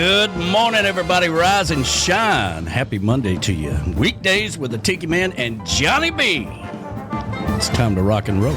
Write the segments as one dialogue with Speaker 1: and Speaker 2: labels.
Speaker 1: Good morning, everybody. Rise and shine. Happy Monday to you. Weekdays with the Tiki Man and Johnny B. It's time to rock and roll.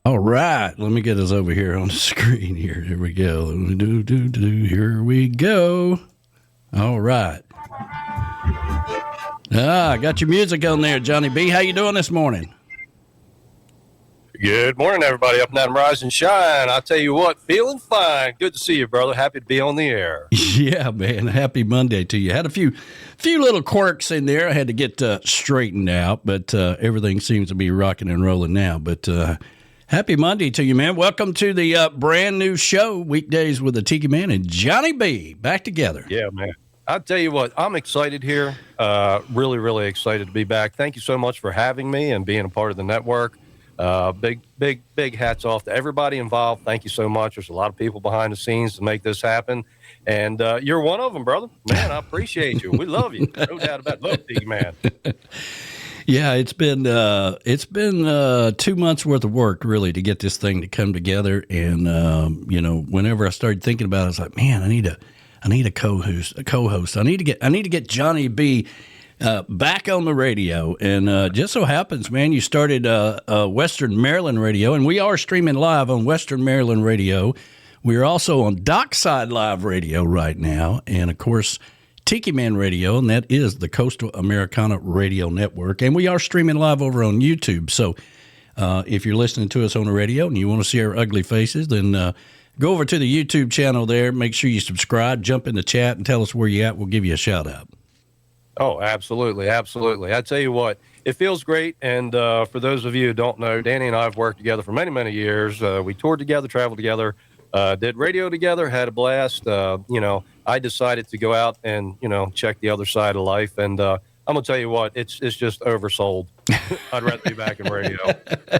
Speaker 1: All right, let me get us over here on the screen here. Here we go. Here we go. All right. I got your music on there, Johnny B. How you doing this morning?
Speaker 2: Good morning, everybody. Up and down, rise and shine. I'll tell you what, feeling fine. Good to see you, brother. Happy to be on the air.
Speaker 1: Yeah, man. Happy Monday to you. Had a few little quirks in there I had to get straightened out, but everything seems to be rocking and rolling now. But happy Monday to you, man. Welcome to the brand new show, Weekdays with the Tiki Man and Johnny B. Back together.
Speaker 2: Yeah, man. I'll tell you what, I'm excited here. Really, really excited to be back. Thank you so much for having me and being a part of the network. Big hats off to everybody involved. Thank you so much. There's a lot of people behind the scenes to make this happen. And you're one of them, brother. Man, I appreciate you. We love you. No doubt about it. Love Tiki Man.
Speaker 1: Yeah, it's been 2 months worth of work really to get this thing to come together. And whenever I started thinking about it, I was like, man, I need a co-host. I need to get Johnny B back on the radio. And just so happens, man, you started Western Maryland Radio, and we are streaming live on Western Maryland Radio. We're also on Dockside Live Radio right now, and of course, Tiki Man Radio, and that is the Coastal Americana Radio Network. And we are streaming live over on YouTube. So if you're listening to us on the radio and you want to see our ugly faces, then go over to the YouTube channel there. Make sure you subscribe, jump in the chat, and tell us where you're at. We'll give you a shout out.
Speaker 2: Oh, absolutely. Absolutely. I tell you what, it feels great. And for those of you who don't know, Danny and I have worked together for many, many years. We toured together, traveled together, did radio together, had a blast. I decided to go out and, check the other side of life. And I'm going to tell you what, it's just oversold. I'd rather be back in radio.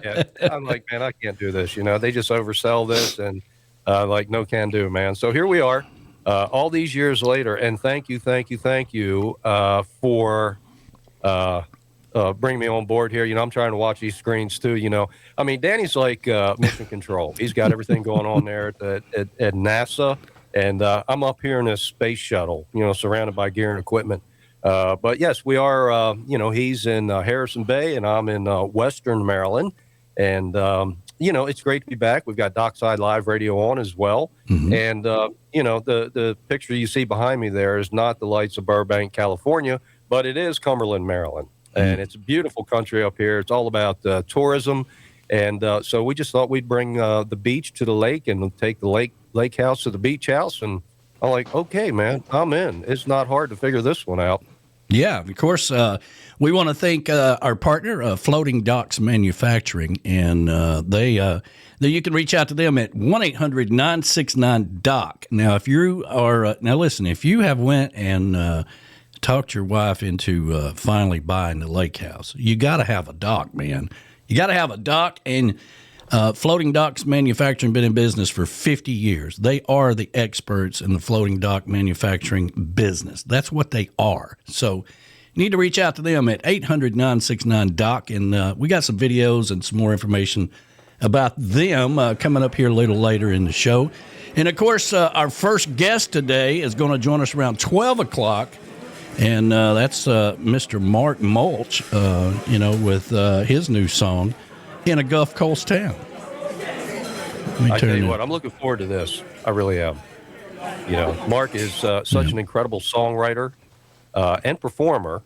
Speaker 2: Yeah, I'm like, man, I can't do this. They just oversell this and no can do, man. So here we are. All these years later, and thank you for bringing me on board here. I'm trying to watch these screens too. Danny's like mission control. He's got everything going on there at NASA, and I'm up here in this space shuttle, surrounded by gear and equipment. But yes, we are. He's in Harrison Bay, and I'm in Western Maryland, and it's great to be back. We've got Dockside Live Radio on as well. Mm-hmm. And, the picture you see behind me there is not the lights of Burbank, California, but it is Cumberland, Maryland. Mm-hmm. And it's a beautiful country up here. It's all about tourism. And so we just thought we'd bring the beach to the lake and take the lake house to the beach house. And I'm like, okay, man, I'm in. It's not hard to figure this one out.
Speaker 1: Yeah, of course. We want to thank our partner, Floating Docks Manufacturing, and you can reach out to them at 1-800-969-DOC. Now, if you are listen, if you have went and talked your wife into finally buying the lake house, you got to have a dock, man. You got to have a dock, and Floating Docks Manufacturing been in business for 50 years. They are the experts in the floating dock manufacturing business. That's what they are. So you need to reach out to them at 800-969-DOC, and we got some videos and some more information about them coming up here a little later in the show. And, of course, our first guest today is going to join us around 12 o'clock, and that's Mr. Mark Mulch, with his new song, In a Gulf Coast Town.
Speaker 2: I tell you what, I'm looking forward to this. I really am. Mark is such an incredible songwriter and performer.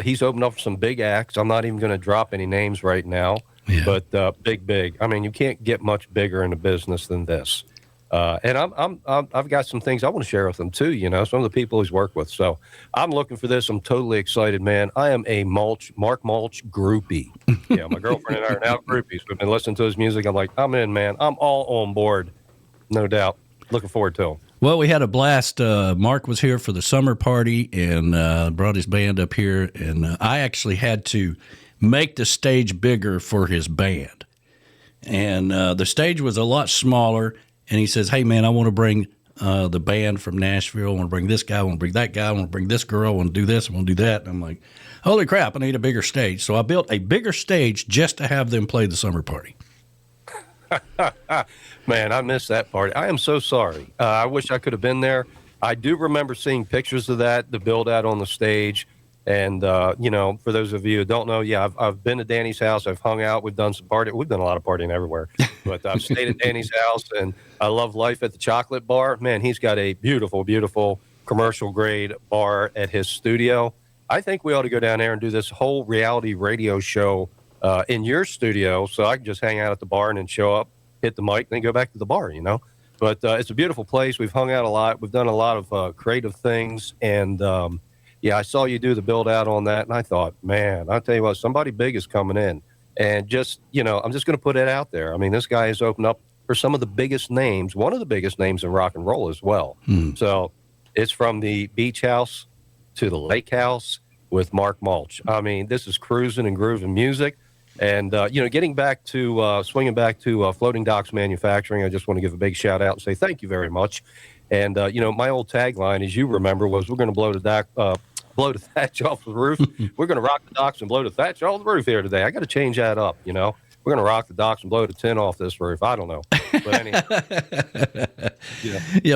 Speaker 2: He's opened up for some big acts. I'm not even going to drop any names right now, but big. I mean, you can't get much bigger in a business than this. And I've got some things I want to share with them too. Some of the people he's worked with. So I'm looking for this. I'm totally excited, man. I am a Mark Mulch groupie. Yeah, my girlfriend and I are now groupies. We've been listening to his music. I'm like, I'm in, man. I'm all on board, no doubt. Looking forward to him.
Speaker 1: Well, we had a blast. Mark was here for the summer party and brought his band up here. And I actually had to make the stage bigger for his band. And the stage was a lot smaller. And he says, hey, man, I want to bring the band from Nashville. I want to bring this guy. I want to bring that guy. I want to bring this girl. I want to do this. I want to do that. And I'm like, holy crap, I need a bigger stage. So I built a bigger stage just to have them play the summer party.
Speaker 2: Man, I missed that party. I am so sorry. I wish I could have been there. I do remember seeing pictures of that, the build out on the stage. And, for those of you who don't know, yeah, I've been to Danny's house. I've hung out. We've done some party. We've done a lot of partying everywhere. But I've stayed at Danny's house, and I love life at the chocolate bar. Man, he's got a beautiful, beautiful commercial-grade bar at his studio. I think we ought to go down there and do this whole reality radio show in your studio so I can just hang out at the bar and then show up, hit the mic, and then go back to the bar, But it's a beautiful place. We've hung out a lot. We've done a lot of creative things, and yeah, I saw you do the build out on that, and I thought, man, I'll tell you what, somebody big is coming in. And just, I'm just going to put it out there. I mean, this guy has opened up for some of the biggest names, one of the biggest names in rock and roll as well. So it's from the beach house to the lake house with Mark Mulch. I mean, this is cruising and grooving music. And, getting back to, swinging back to Floating Docks Manufacturing, I just want to give a big shout out and say thank you very much. And, my old tagline, as you remember, was we're going to blow the thatch off the roof. We're going to rock the docks and blow the thatch off the roof here today. I got to change that up, We're going to rock the docks and blow the tin off this roof. I don't know. But anyway.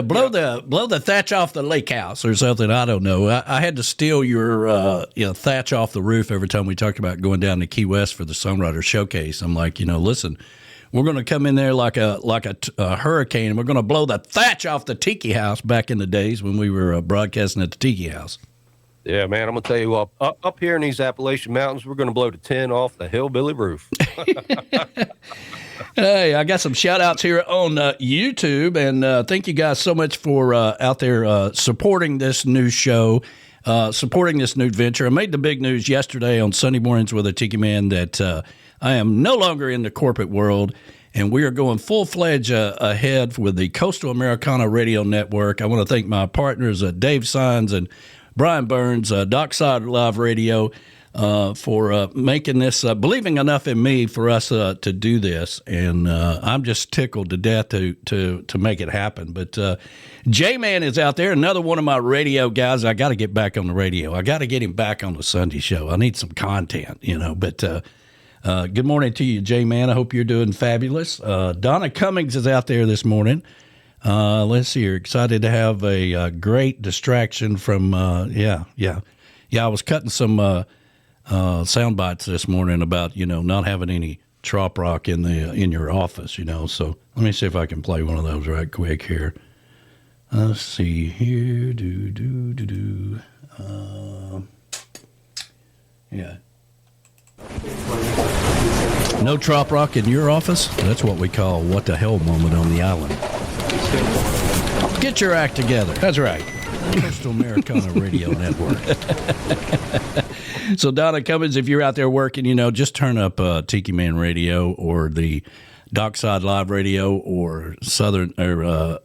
Speaker 1: Blow the thatch off the lake house or something. I don't know. I had to steal your thatch off the roof every time we talked about going down to Key West for the Songwriter Showcase. I'm like, listen, we're going to come in there like a hurricane, and we're going to blow the thatch off the Tiki House back in the days when we were broadcasting at the Tiki House.
Speaker 2: Yeah, man, I'm going to tell you what, up here in these Appalachian Mountains, we're going to blow the tin off the hillbilly roof.
Speaker 1: Hey, I got some shout-outs here on YouTube, and thank you guys so much for out there supporting this new show, supporting this new venture. I made the big news yesterday on Sunday Mornings with a Tiki Man that I am no longer in the corporate world, and we are going full-fledged ahead with the Coastal Americana Radio Network. I want to thank my partners, Dave Sines and Brian Burns, Dockside Live Radio, for making this, believing enough in me for us to do this. And I'm just tickled to death to make it happen. But J-Man is out there, another one of my radio guys. I got to get back on the radio. I got to get him back on the Sunday show. I need some content, But good morning to you, J-Man. I hope you're doing fabulous. Donna Cummings is out there this morning. Let's see. You're excited to have a great distraction from. I was cutting some sound bites this morning about not having any trop rock in your office. So let me see if I can play one of those right quick here. Let's see here. Yeah. No trop rock in your office? That's what we call what the hell moment on the island. Get your act together. That's right. Coastal Americana Radio Network. So, Donna Cummins, if you're out there working, just turn up Tiki Man Radio or the Dockside Live Radio or Southern or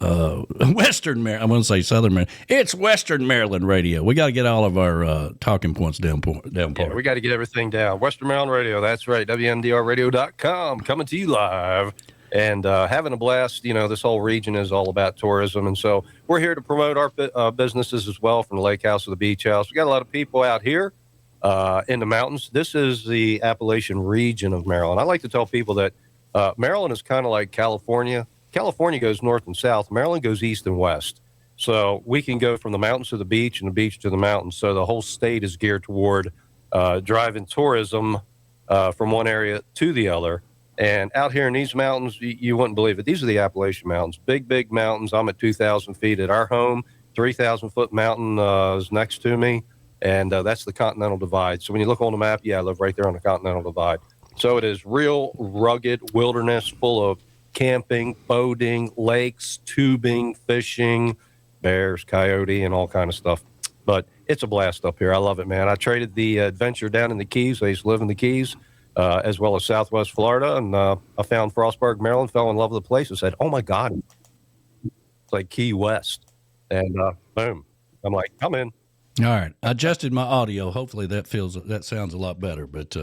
Speaker 1: Western Maryland. I want to say Southern Maryland. It's Western Maryland Radio. We got to get all of our talking points down part.
Speaker 2: Yeah, we got to get everything down. Western Maryland Radio. That's right. WMDRradio.com coming to you live. And having a blast. This whole region is all about tourism. And so we're here to promote our businesses as well, from the lake house to the beach house. We got a lot of people out here in the mountains. This is the Appalachian region of Maryland. I like to tell people that Maryland is kind of like California. California goes north and south. Maryland goes east and west. So we can go from the mountains to the beach and the beach to the mountains. So the whole state is geared toward driving tourism from one area to the other. And out here in these mountains, you wouldn't believe it. These are the Appalachian Mountains, big, big mountains. I'm at 2,000 feet at our home. 3,000-foot mountain is next to me, and that's the Continental Divide. So when you look on the map, I live right there on the Continental Divide. So it is real rugged wilderness full of camping, boating, lakes, tubing, fishing, bears, coyote, and all kind of stuff. But it's a blast up here. I love it, man. I traded the adventure down in the Keys. I used to live in the Keys, as well as Southwest Florida. And I found Frostburg, Maryland, fell in love with the place and said, oh, my God, it's like Key West. And boom. I'm like, come in.
Speaker 1: All right. I adjusted my audio. Hopefully that sounds a lot better. But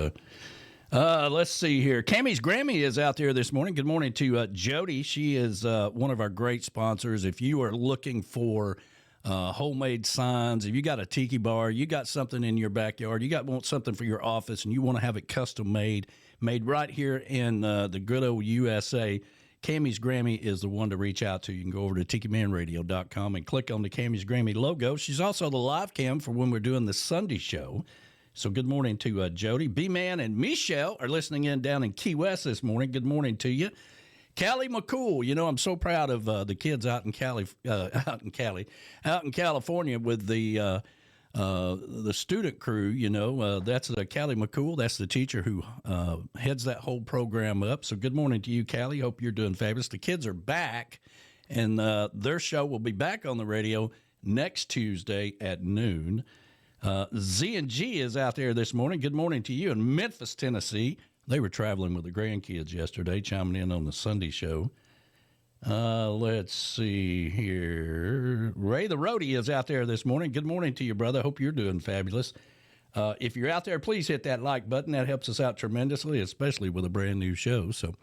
Speaker 1: let's see here. Cammy's Grammy is out there this morning. Good morning to Jody. She is one of our great sponsors. If you are looking for homemade signs, if you got a tiki bar, you got something in your backyard, want something for your office, and you want to have it custom made right here in the good old USA, Cammy's Grammy is the one to reach out to. You can go over to TikiManRadio.com and click on the Cammy's Grammy logo. She's also the live cam for when we're doing the Sunday show. So good morning to Jody. B-Man and Michelle are listening in down in Key West this morning. Good morning to you. Callie McCool, I'm so proud of the kids out in California with the student crew. That's Callie McCool. That's the teacher who heads that whole program up. So good morning to you, Callie. Hope you're doing fabulous. The kids are back, and their show will be back on the radio next Tuesday at noon. Z&G is out there this morning. Good morning to you in Memphis, Tennessee. They were traveling with the grandkids yesterday, chiming in on the Sunday show. Let's see here. Ray the Roadie is out there this morning. Good morning to you, brother. Hope you're doing fabulous. If you're out there, please hit that like button. That helps us out tremendously, especially with a brand new show. So,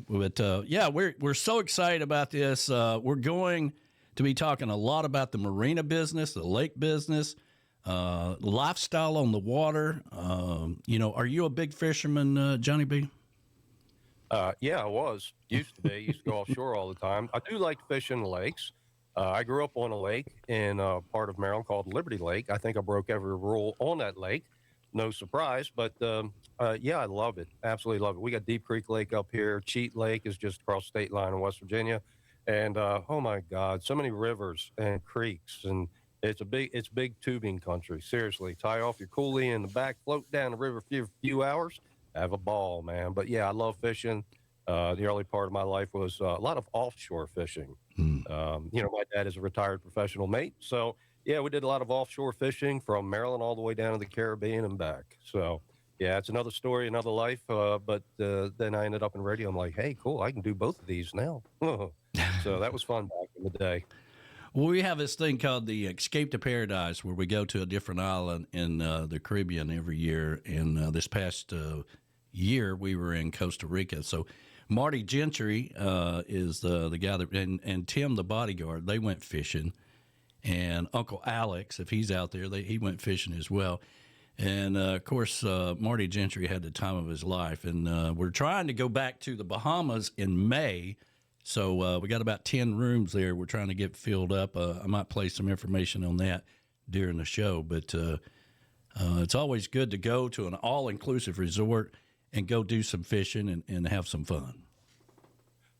Speaker 1: we're so excited about this. We're going to be talking a lot about the marina business, the lake business, lifestyle on the water. Are you a big fisherman, Johnny B?
Speaker 2: Yeah, I was. Used to be. Used to go offshore all the time. I do like to fish in the lakes. I grew up on a lake in a part of Maryland called Liberty Lake. I think I broke every rule on that lake. No surprise. But, I love it. Absolutely love it. We got Deep Creek Lake up here. Cheat Lake is just across the state line in West Virginia. And, oh, my God, so many rivers and creeks. And it's big tubing country. Seriously. Tie off your coolie in the back, float down the river for a few hours. Have a ball, man. But yeah, I love fishing. The early part of my life was a lot of offshore fishing. My dad is a retired professional mate. So yeah, we did a lot of offshore fishing from Maryland all the way down to the Caribbean and back. So yeah, it's another story, another life. But then I ended up in radio. I'm like, hey, cool. I can do both of these now. So that was fun back in the day.
Speaker 1: Well, we have this thing called the Escape to Paradise, where we go to a different island in the Caribbean every year. And this past year, we were in Costa Rica. So Marty Gentry is the guy that, and Tim, the bodyguard, they went fishing. And Uncle Alex, if he's out there, he went fishing as well. And, of course, Marty Gentry had the time of his life. And we're trying to go back to the Bahamas in May. So we got about 10 rooms there we're trying to get filled up. I might play some information on that during the show. But it's always good to go to an all-inclusive resort and go do some fishing and have some fun.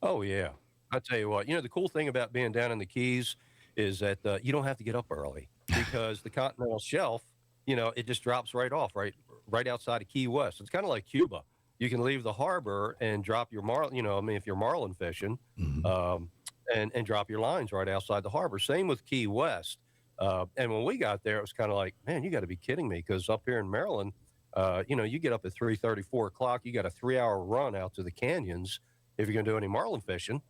Speaker 2: Oh, yeah. I tell you what, the cool thing about being down in the Keys is that you don't have to get up early because the continental shelf, it just drops right off, right outside of Key West. It's kind of like Cuba. You can leave the harbor and drop your marlin, if you're marlin fishing, and drop your lines right outside the harbor. Same with Key West. And when we got there, it was kind of like, man, you got to be kidding me. Because up here in Maryland, you get up at 3:30, 4 o'clock. You got a 3-hour run out to the canyons if you're going to do any marlin fishing.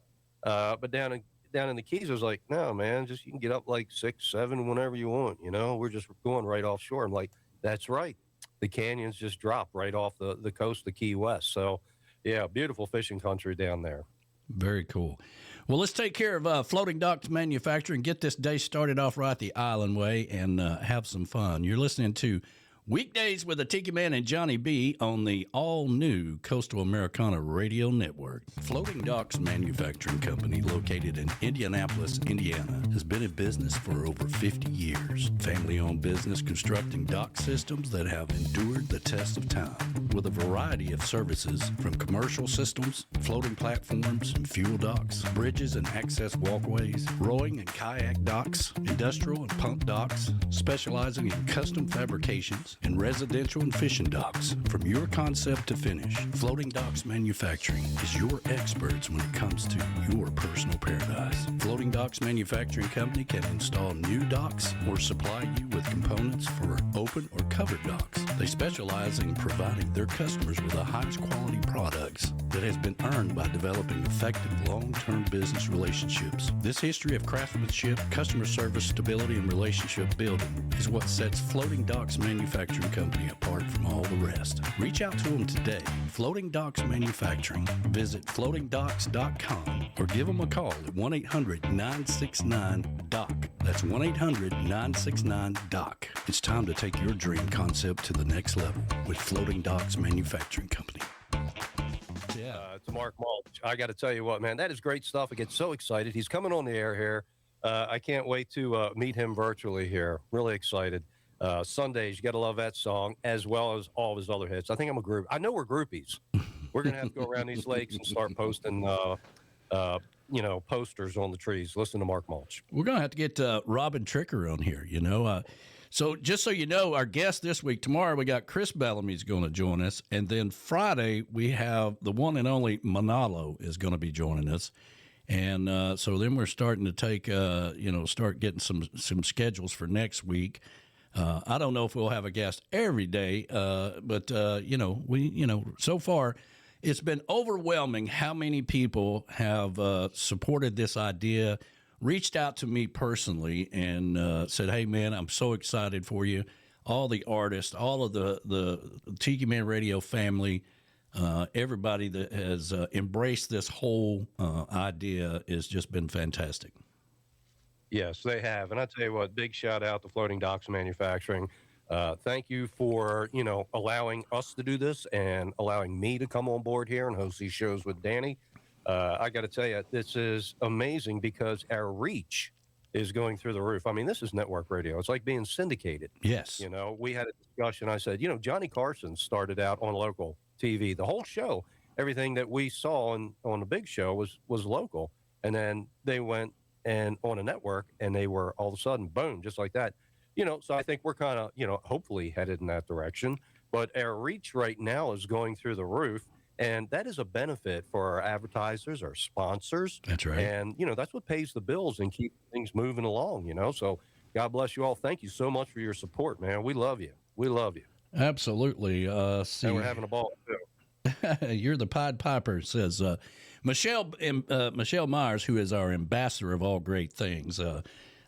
Speaker 2: But down in the Keys, it was like, no, man, you can get up like 6, 7, whenever you want. We're just going right offshore. I'm like, that's right. The canyons just drop right off the coast of Key West. So, yeah, beautiful fishing country down there.
Speaker 1: Very cool. Well, let's take care of Floating Docks Manufacturing, get this day started off right the island way, and have some fun. You're listening to Weekdays with the Tiki Man and Johnny B on the all-new Coastal Americana Radio Network. Floating Docks Manufacturing Company, located in Indianapolis, Indiana, has been in business for over 50 years. Family-owned business constructing dock systems that have endured the test of time with a variety of services from commercial systems, floating platforms and fuel docks, bridges and access walkways, rowing and kayak docks, industrial and pump docks, specializing in custom fabrications, and residential and fishing docks. From your concept to finish, Floating Docks Manufacturing is your experts when it comes to your personal paradise. Floating Docks Manufacturing Company can install new docks or supply you with components for open or covered docks. They specialize in providing their customers with the highest quality products that has been earned by developing effective long-term business relationships. This history of craftsmanship, customer service, stability, and relationship building is what sets Floating Docks Manufacturing Company apart from all the rest. Reach out to them today. Floating Docks Manufacturing. Visit floatingdocks.com or give them a call at 1-800-969-DOC. That's 1-800-969-DOC. It's time to take your dream concept to the next level with Floating Docks Manufacturing Company.
Speaker 2: To Mark Mulch. I got to tell you what, man, that is great stuff. I get so excited. He's coming on the air here. I can't wait to meet him virtually here. Really excited. Sundays, you got to love that song as well as all of his other hits. I think I'm a group. I know we're groupies. We're going to have to go around these lakes and start posting, posters on the trees. Listen to Mark Mulch.
Speaker 1: We're going to have to get Robin Tricker on here, So just so you know, our guest this week, tomorrow we got Chris Bellamy's going to join us. And then Friday we have the one and only Manalo is going to be joining us. And so then we're starting to take, start getting some schedules for next week. I don't know if we'll have a guest every day, but so far it's been overwhelming how many people have supported this idea, reached out to me personally and said, hey, man, I'm so excited for you. All the artists, all of the Tiki Man Radio family, everybody that has embraced this whole idea has just been fantastic.
Speaker 2: Yes, they have. And I tell you what, big shout out to Floating Docks Manufacturing. Thank you for, allowing us to do this and allowing me to come on board here and host these shows with Danny. I got to tell you, this is amazing because our reach is going through the roof. I mean, this is network radio. It's like being syndicated.
Speaker 1: Yes.
Speaker 2: We had a discussion. I said, Johnny Carson started out on local TV. The whole show, everything that we saw on the big show was local. And then they went and on a network and they were all of a sudden, boom, just like that. So I think we're kind of, hopefully headed in that direction. But our reach right now is going through the roof. And that is a benefit for our advertisers, our sponsors.
Speaker 1: That's right.
Speaker 2: And, that's what pays the bills and keep things moving along, So God bless you all. Thank you so much for your support, man. We love you. We love you.
Speaker 1: Absolutely.
Speaker 2: And we're having a ball, too.
Speaker 1: You're the Pied Piper, says Michelle Myers, who is our ambassador of all great things.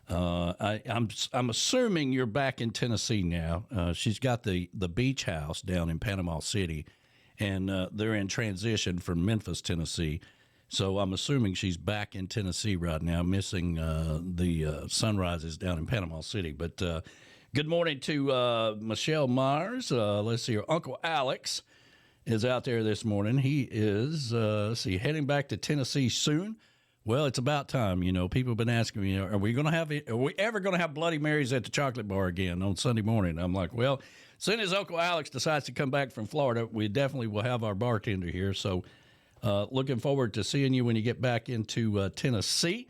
Speaker 1: I'm assuming you're back in Tennessee now. She's got the beach house down in Panama City, and they're in transition from Memphis, Tennessee. So I'm assuming she's back in Tennessee right now, missing the sunrises down in Panama City. But good morning to Michelle Myers. Let's see, her Uncle Alex is out there this morning. He is, heading back to Tennessee soon. Well, it's about time. People have been asking me, are we ever going to have Bloody Marys at the chocolate bar again on Sunday morning? I'm like, well, as soon as Uncle Alex decides to come back from Florida, we definitely will have our bartender here. So looking forward to seeing you when you get back into Tennessee.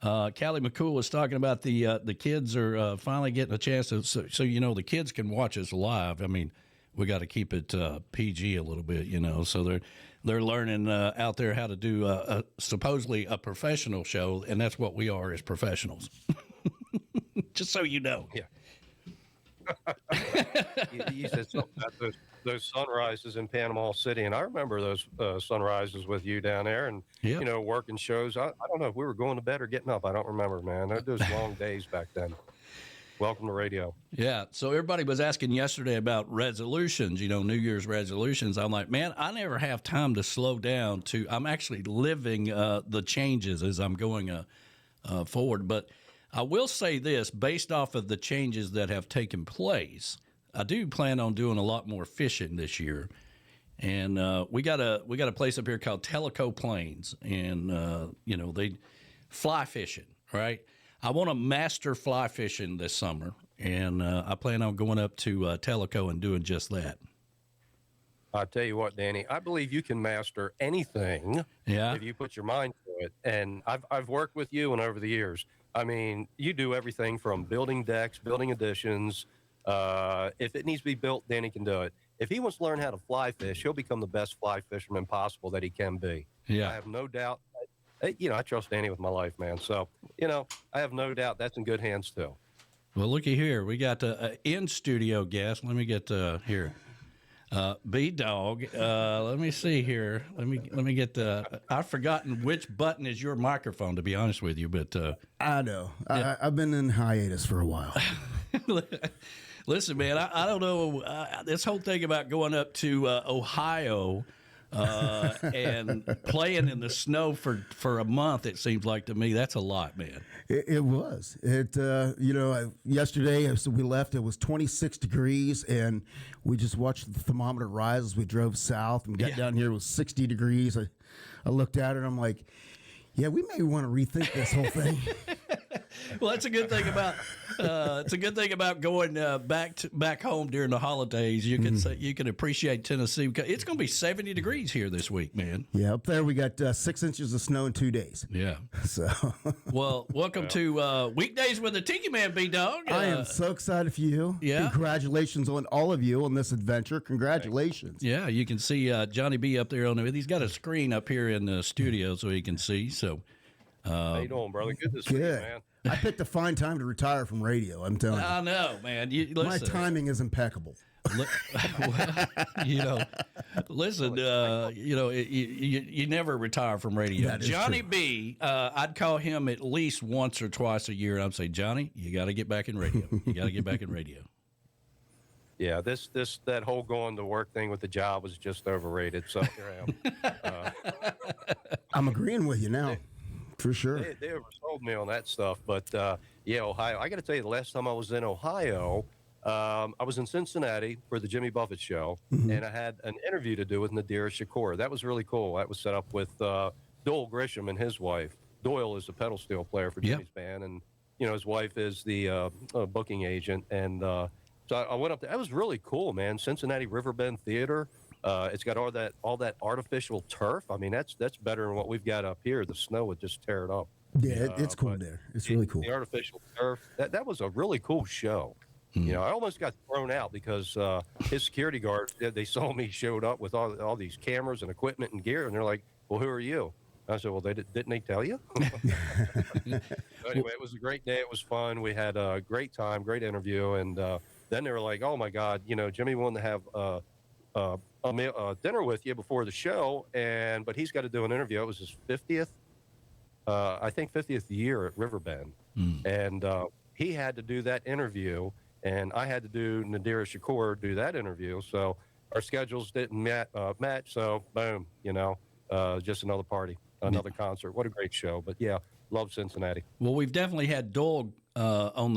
Speaker 1: Callie McCool was talking about the kids are finally getting a chance to, so the kids can watch us live. I mean, we got to keep it PG a little bit, So they're learning out there how to do supposedly a professional show, and that's what we are as professionals. Just so you know.
Speaker 2: Yeah. You said something about those sunrises in Panama City, and I remember those sunrises with you down there, and working shows. I don't know if we were going to bed or getting up. I don't remember, man. Those long days back then. Welcome to radio. Yeah.
Speaker 1: So everybody was asking yesterday about resolutions, New Year's resolutions. I'm like, man, I never have time to slow down I'm actually living the changes as I'm going forward. But I will say this, based off of the changes that have taken place, I do plan on doing a lot more fishing this year. And we got a place up here called Tellico Plains, and they fly fishing, right? I want to master fly fishing this summer, and I plan on going up to Tellico and doing just that.
Speaker 2: I'll tell you what, Danny, I believe you can master anything if you put your mind to it. And I've worked with you and over the years. I mean, you do everything from building decks, building additions, If it needs to be built, Danny can do it. If he wants to learn how to fly fish, he'll become the best fly fisherman possible that he can be.
Speaker 1: Yeah.
Speaker 2: I have no doubt. I trust Danny with my life, man. So, I have no doubt that's in good hands too.
Speaker 1: Well, looky here. We got in studio guest. Let me get here. B Dog. Let me see here. Let me get. I've forgotten which button is your microphone, to be honest with you. But
Speaker 3: I know. I've been in hiatus for a while.
Speaker 1: Listen, man. I don't know this whole thing about going up to Ohio. And playing in the snow for a month, it seems like to me that's a lot, man.
Speaker 3: It was. Yesterday as we left, it was 26 degrees, and we just watched the thermometer rise as we drove south and got down here. It was 60 degrees. I looked at it and I'm like, yeah, we may want to rethink this whole thing.
Speaker 1: Well, that's a good thing about it's a good thing about going back home during the holidays. You can say you can appreciate Tennessee because it's going to be 70 degrees here this week, man.
Speaker 3: Yeah, up there we got 6 inches of snow in 2 days.
Speaker 1: Yeah.
Speaker 3: So,
Speaker 1: well, welcome to Weekdays with the Tiki Man, B Dog.
Speaker 3: I am so excited for you.
Speaker 1: Yeah.
Speaker 3: Congratulations on all of you on this adventure. Congratulations.
Speaker 1: Yeah, you can see Johnny B up there on the. He's got a screen up here in the studio so he can see. So.
Speaker 2: How you doing, brother? Good to see you, man.
Speaker 3: I picked a fine time to retire from radio. I'm telling you.
Speaker 1: I know, man.
Speaker 3: My timing is impeccable.
Speaker 1: Listen. You never retire from radio. Johnny
Speaker 3: true.
Speaker 1: B. I'd call him at least once or twice a year, and I'd say, Johnny, you got to get back in radio. You got to get back in radio.
Speaker 2: Yeah, that whole going to work thing with the job was just overrated. So here I am.
Speaker 3: I'm agreeing with you now. For sure.
Speaker 2: They oversold me on that stuff. But, Ohio. I got to tell you, the last time I was in Ohio, I was in Cincinnati for the Jimmy Buffett show, and I had an interview to do with Nadira Shakur. That was really cool. That was set up with Doyle Grisham and his wife. Doyle is the pedal steel player for Jimmy's band, and, his wife is the booking agent. And so I went up there. That was really cool, man. Cincinnati Riverbend Theater. It's got all that artificial turf. I mean, that's better than what we've got up here. The snow would just tear it up.
Speaker 3: Yeah, it's cool there. It's really cool.
Speaker 2: The artificial turf. That was a really cool show. I almost got thrown out because his security guard. They saw me showed up with all these cameras and equipment and gear, and they're like, "Well, who are you?" I said, "Well, didn't they tell you?" Anyway, it was a great day. It was fun. We had a great time, great interview, and then they were like, "Oh my God, Jimmy wanted to have." Dinner with you before the show, but he's got to do an interview. It was his 50th, 50th year at Riverbend, and he had to do that interview, and I had to do Nadira Shakur do that interview. So our schedules didn't match. So boom, just another party, another concert. What a great show! But yeah, love Cincinnati.
Speaker 1: Well, we've definitely had Doyle on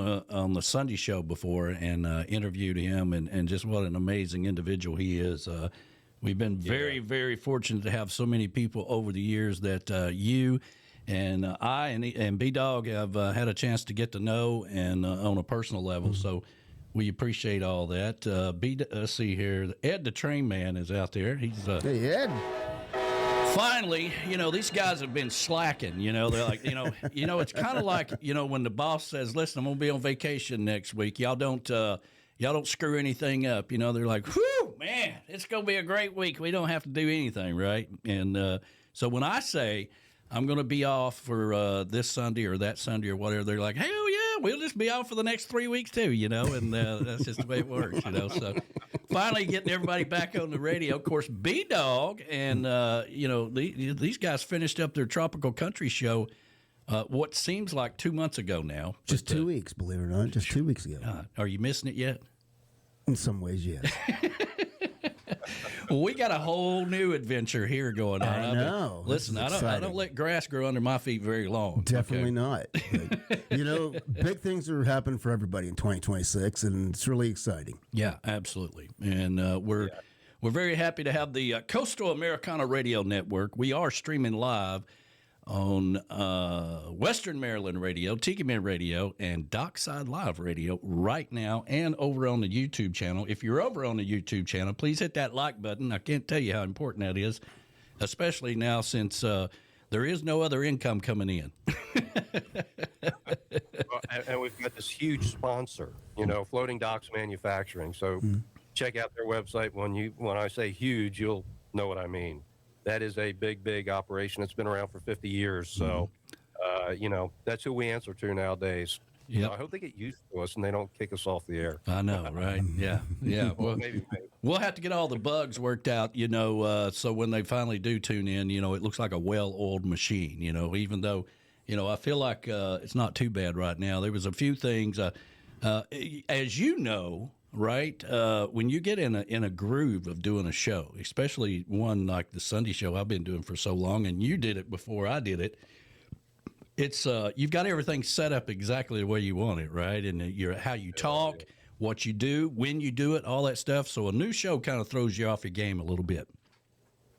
Speaker 1: the Sunday show before and interviewed him, and just what an amazing individual he is. We've been very, very fortunate to have so many people over the years that you and I and B Dog have had a chance to get to know and on a personal level. So we appreciate all that. Let's see here. Ed the Train Man is out there. He's
Speaker 3: Hey, Ed.
Speaker 1: Finally, these guys have been slacking. They're like, it's kind of like, when the boss says, "Listen, I'm gonna be on vacation next week. Y'all don't screw anything up." They're like, "Whew, man, it's gonna be a great week. We don't have to do anything, right?" And so when I say I'm gonna be off for this Sunday or that Sunday or whatever, they're like, "Hell yeah, we'll just be off for the next 3 weeks too." And that's just the way it works. So finally getting everybody back on the radio. Of course, B Dog and these guys finished up their tropical country show. What seems like 2 months ago now.
Speaker 3: Just 2 weeks, believe it or not. Just 2 weeks ago.
Speaker 1: Are you missing it yet?
Speaker 3: In some ways, yes.
Speaker 1: Well, we got a whole new adventure here going on.
Speaker 3: I know.
Speaker 1: Listen, I don't let grass grow under my feet very long.
Speaker 3: Definitely not. But, big things are happening for everybody in 2026, and it's really exciting.
Speaker 1: Yeah, absolutely. And we're very happy to have the Coastal Americana Radio Network. We are streaming live on Western Maryland Radio, Tiki Man Radio, and Dockside Live Radio right now, and over on the YouTube channel. If you're over on the YouTube channel, please hit that like button. I can't tell you how important that is, especially now since there is no other income coming in.
Speaker 2: and we've got this huge sponsor, Floating Docks Manufacturing. So check out their website. When I say huge, you'll know what I mean. That is a big, big operation. It's been around for 50 years. So, that's who we answer to nowadays.
Speaker 1: Yeah.
Speaker 2: I hope they get used to us and they don't kick us off the air.
Speaker 1: I know, right? Yeah.
Speaker 2: Well, maybe.
Speaker 1: We'll have to get all the bugs worked out, so when they finally do tune in, it looks like a well-oiled machine, even though, I feel like it's not too bad right now. There was a few things, as you know, right, when you get in a groove of doing a show, especially one like the Sunday show I've been doing for so long, and you did it before I did it, it's you've got everything set up exactly the way you want it, right? And how you talk, what you do, when you do it, all that stuff. So a new show kind of throws you off your game a little bit.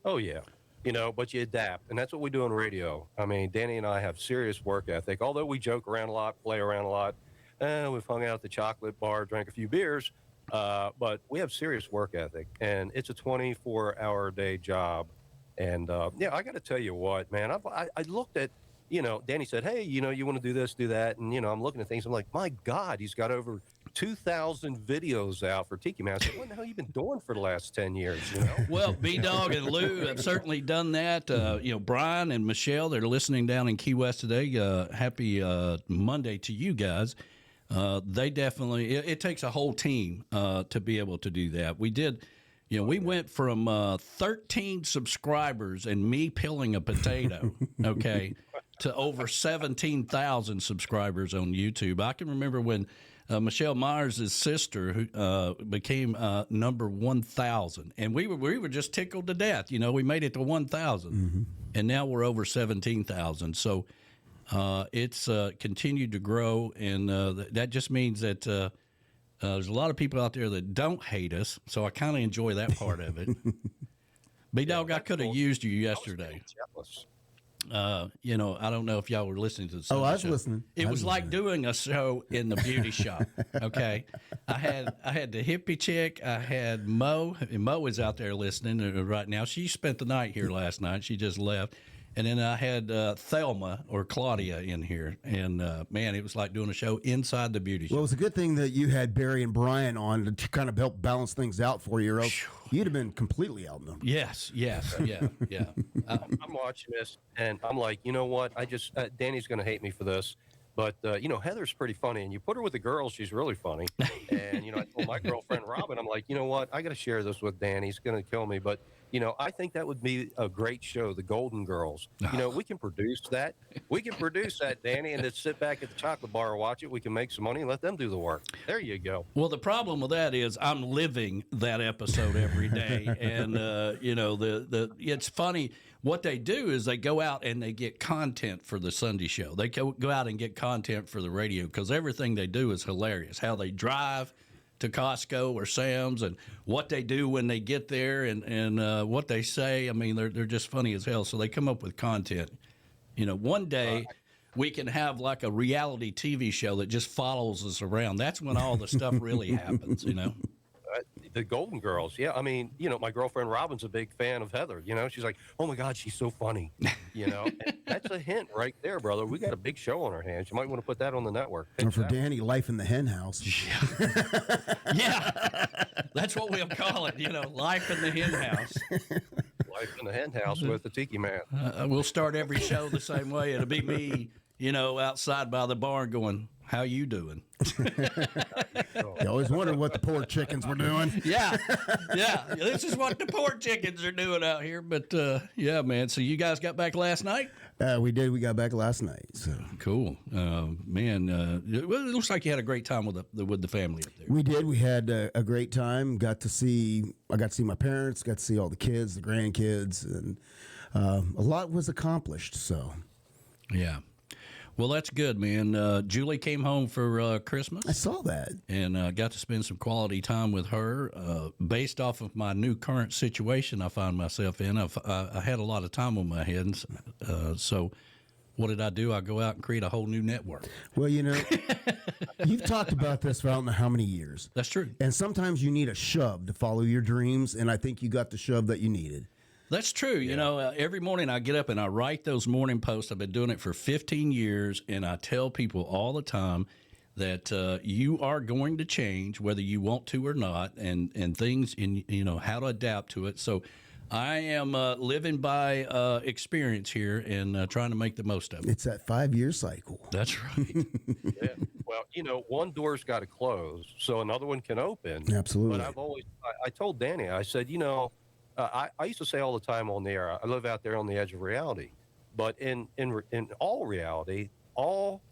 Speaker 2: Oh, yeah. But you adapt, and that's what we do on radio. I mean, Danny and I have serious work ethic. Although we joke around a lot, play around a lot, we've hung out at the chocolate bar, drank a few beers, but we have serious work ethic, and it's a 24-hour-a-day job. And, I got to tell you what, man, I looked at, Danny said, hey, you want to do this, do that. And, I'm looking at things. I'm like, my God, he's got over 2,000 videos out for Tiki Man. I said, what the hell have you been doing for the last 10 years?
Speaker 1: Well, B-Dog and Lou have certainly done that. Brian and Michelle, they're listening down in Key West today. Happy Monday to you guys. They definitely, it takes a whole team to be able to do that. We did. We went from 13 subscribers and me peeling a potato, okay, to over 17,000 subscribers on YouTube. I can remember when Michelle Myers' sister who became number 1,000, and we were just tickled to death. We made it to 1,000, and now we're over 17,000. So it's continued to grow, and that just means that. There's a lot of people out there that don't hate us, so I kind of enjoy that part of it. B-Dog, I could have used you yesterday. I don't know if y'all were listening to the Sunday
Speaker 3: I was
Speaker 1: show.
Speaker 3: listening.
Speaker 1: It was like doing a show in the beauty shop, okay? I had the hippie chick. I had Mo, and Mo is out there listening right now. She spent the night here last night. She just left. And then I had Thelma or Claudia in here. And, man, it was like doing a show inside the beauty shop.
Speaker 3: Well, it was a good thing that you had Barry and Brian on to kind of help balance things out for you, or else you'd have been completely outnumbered.
Speaker 1: Yes, yeah.
Speaker 2: I'm watching this, and I'm like, you know what? Danny's going to hate me for this. But, Heather's pretty funny, and you put her with the girls, she's really funny. And, I told my girlfriend, Robin, I'm like, you know what? I got to share this with Danny. He's going to kill me. But, I think that would be a great show, The Golden Girls. We can produce that. We can produce that, Danny, and just sit back at the chocolate bar and watch it. We can make some money and let them do the work. There you go.
Speaker 1: Well, the problem with that is I'm living that episode every day. And, it's funny. What they do is they go out and they get content for the Sunday show. They go out and get content for the radio because everything they do is hilarious. How they drive to Costco or Sam's and what they do when they get there and what they say. I mean, they're just funny as hell. So they come up with content. One day we can have like a reality TV show that just follows us around. That's when all the stuff really happens,
Speaker 2: The Golden Girls, yeah. I mean, my girlfriend Robin's a big fan of Heather. She's like, oh my God, she's so funny. And that's a hint right there, brother. We got a big show on our hands. You might want to put that on the network.
Speaker 3: Or for Danny, Life in the Hen House.
Speaker 1: Yeah, that's what we'll call it. Life in the Hen House.
Speaker 2: Life in the Hen House with the Tiki Man.
Speaker 1: We'll start every show the same way. It'll be me, outside by the barn going, how you doing?
Speaker 3: You always wondered what the poor chickens were doing.
Speaker 1: Yeah. This is what the poor chickens are doing out here. But, yeah, man. So you guys got back last night?
Speaker 3: We did. We got back last night. So
Speaker 1: cool. Man, it looks like you had a great time with the family up there.
Speaker 3: We did. We had a great time. I got to see my parents, got to see all the kids, the grandkids, and a lot was accomplished. So,
Speaker 1: yeah. Well, that's good, man. Julie came home for Christmas.
Speaker 3: I saw that.
Speaker 1: And got to spend some quality time with her. Based off of my new current situation I find myself in, I had a lot of time on my hands. So what did I do? I go out and create a whole new network.
Speaker 3: Well, you've talked about this for I don't know how many years.
Speaker 1: That's true.
Speaker 3: And sometimes you need a shove to follow your dreams, and I think you got the shove that you needed.
Speaker 1: That's true. Yeah. Every morning I get up and I write those morning posts. I've been doing it for 15 years, and I tell people all the time, that you are going to change whether you want to or not, and things in how to adapt to it. So I am living by experience here and trying to make the most of it.
Speaker 3: It's that 5-year cycle.
Speaker 1: That's right.
Speaker 2: Yeah. Well, one door's got to close so another one can open.
Speaker 3: Absolutely.
Speaker 2: But I told Danny, I said, I used to say all the time on the air, I live out there on the edge of reality. But in all reality, all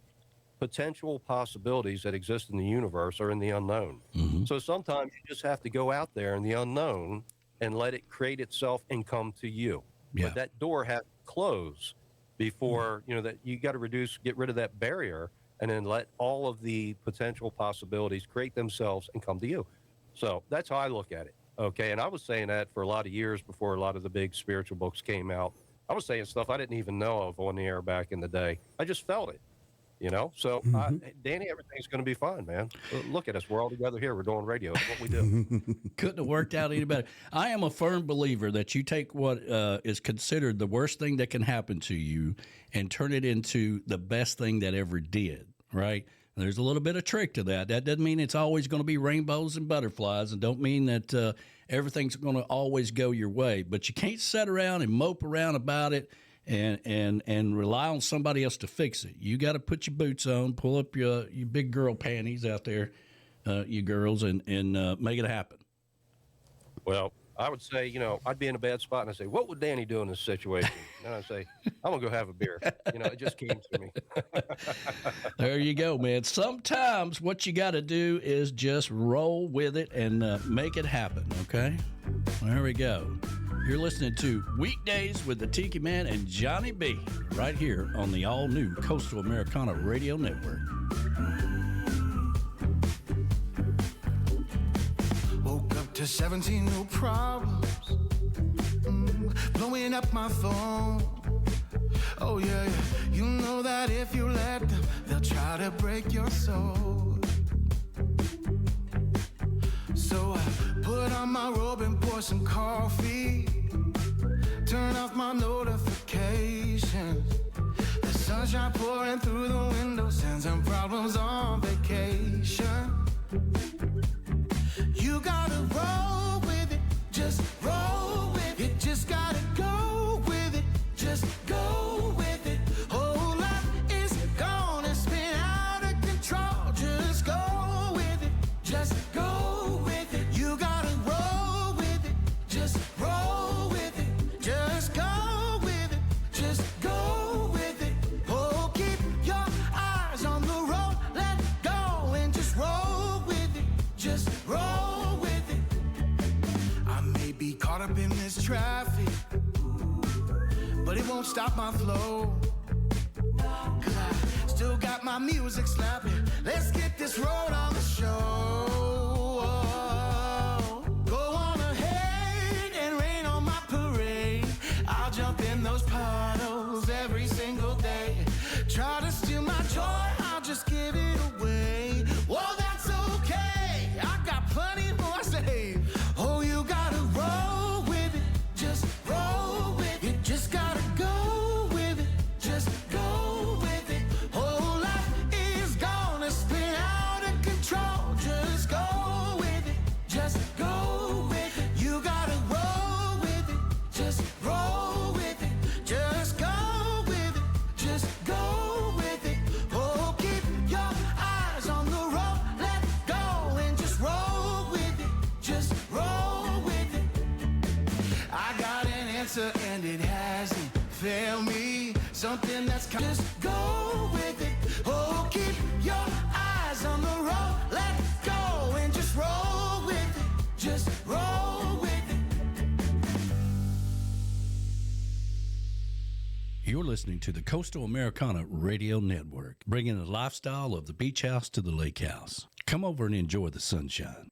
Speaker 2: potential possibilities that exist in the universe are in the unknown. Mm-hmm. So sometimes you just have to go out there in the unknown and let it create itself and come to you. Yeah. But that door has to close before, that you got to get rid of that barrier and then let all of the potential possibilities create themselves and come to you. So that's how I look at it. Okay. And I was saying that for a lot of years before a lot of the big spiritual books came out. I was saying stuff I didn't even know of on the air back in the day. I just felt it, So, Danny, everything's going to be fine, man. Look at us. We're all together here. We're doing radio. It's what we do.
Speaker 1: Couldn't have worked out any better. I am a firm believer that you take what is considered the worst thing that can happen to you and turn it into the best thing that ever did, right? There's a little bit of trick to that. That doesn't mean it's always going to be rainbows and butterflies, and don't mean that everything's going to always go your way. But you can't sit around and mope around about it and rely on somebody else to fix it. You got to put your boots on, pull up your big girl panties out there, you girls, and make it happen.
Speaker 2: Well, I would say, I'd be in a bad spot and I'd say, what would Danny do in this situation? And I'd say, I'm going to go have a beer. It just came to me.
Speaker 1: There you go, man. Sometimes what you got to do is just roll with it and make it happen, okay? There we go. You're listening to Weekdays with the Tiki Man and Johnny B right here on the all-new Coastal Americana Radio Network.
Speaker 4: To 17 new problems, blowing up my phone. Oh yeah, you know that if you let them, they'll try to break your soul. So I put on my robe and pour some coffee, turn off my notifications. The sunshine pouring through the window, sends some problems on vacation. You gotta roll with it, just roll with it. Just gotta go with it, just go with it. Whole life is gonna spin out of control. Just go with it, just go with it. You gotta roll with it, just roll with it. Just go with it, just go with it. Oh, keep your eyes on the road, let go and just roll with it, just roll. Be caught up in this traffic, but it won't stop my flow. 'Cause I still got my music slapping. Let's get this road on the show. Go on ahead and rain on my parade. I'll jump in those puddles every single day. Try to steal my joy, I'll just give it away. Well, that's okay, I got plenty more to say. Oh, you gotta roll with it, just roll with it. You just gotta go with it, just go with it. Whole life is gonna spin out of control. Just go with it, just go with it. You gotta roll with it, just roll with it. Just go with it, just go with it. Oh, keep your eyes on the road, let go and just roll with it, just roll with it. I got an answer and it hasn't failed me. Something that's just go with it. Oh, keep your eyes on the road, let go and just roll with it, just roll with it.
Speaker 1: You're listening to the Coastal Americana Radio Network, bringing the lifestyle of the beach house to the lake house. Come over and enjoy the sunshine.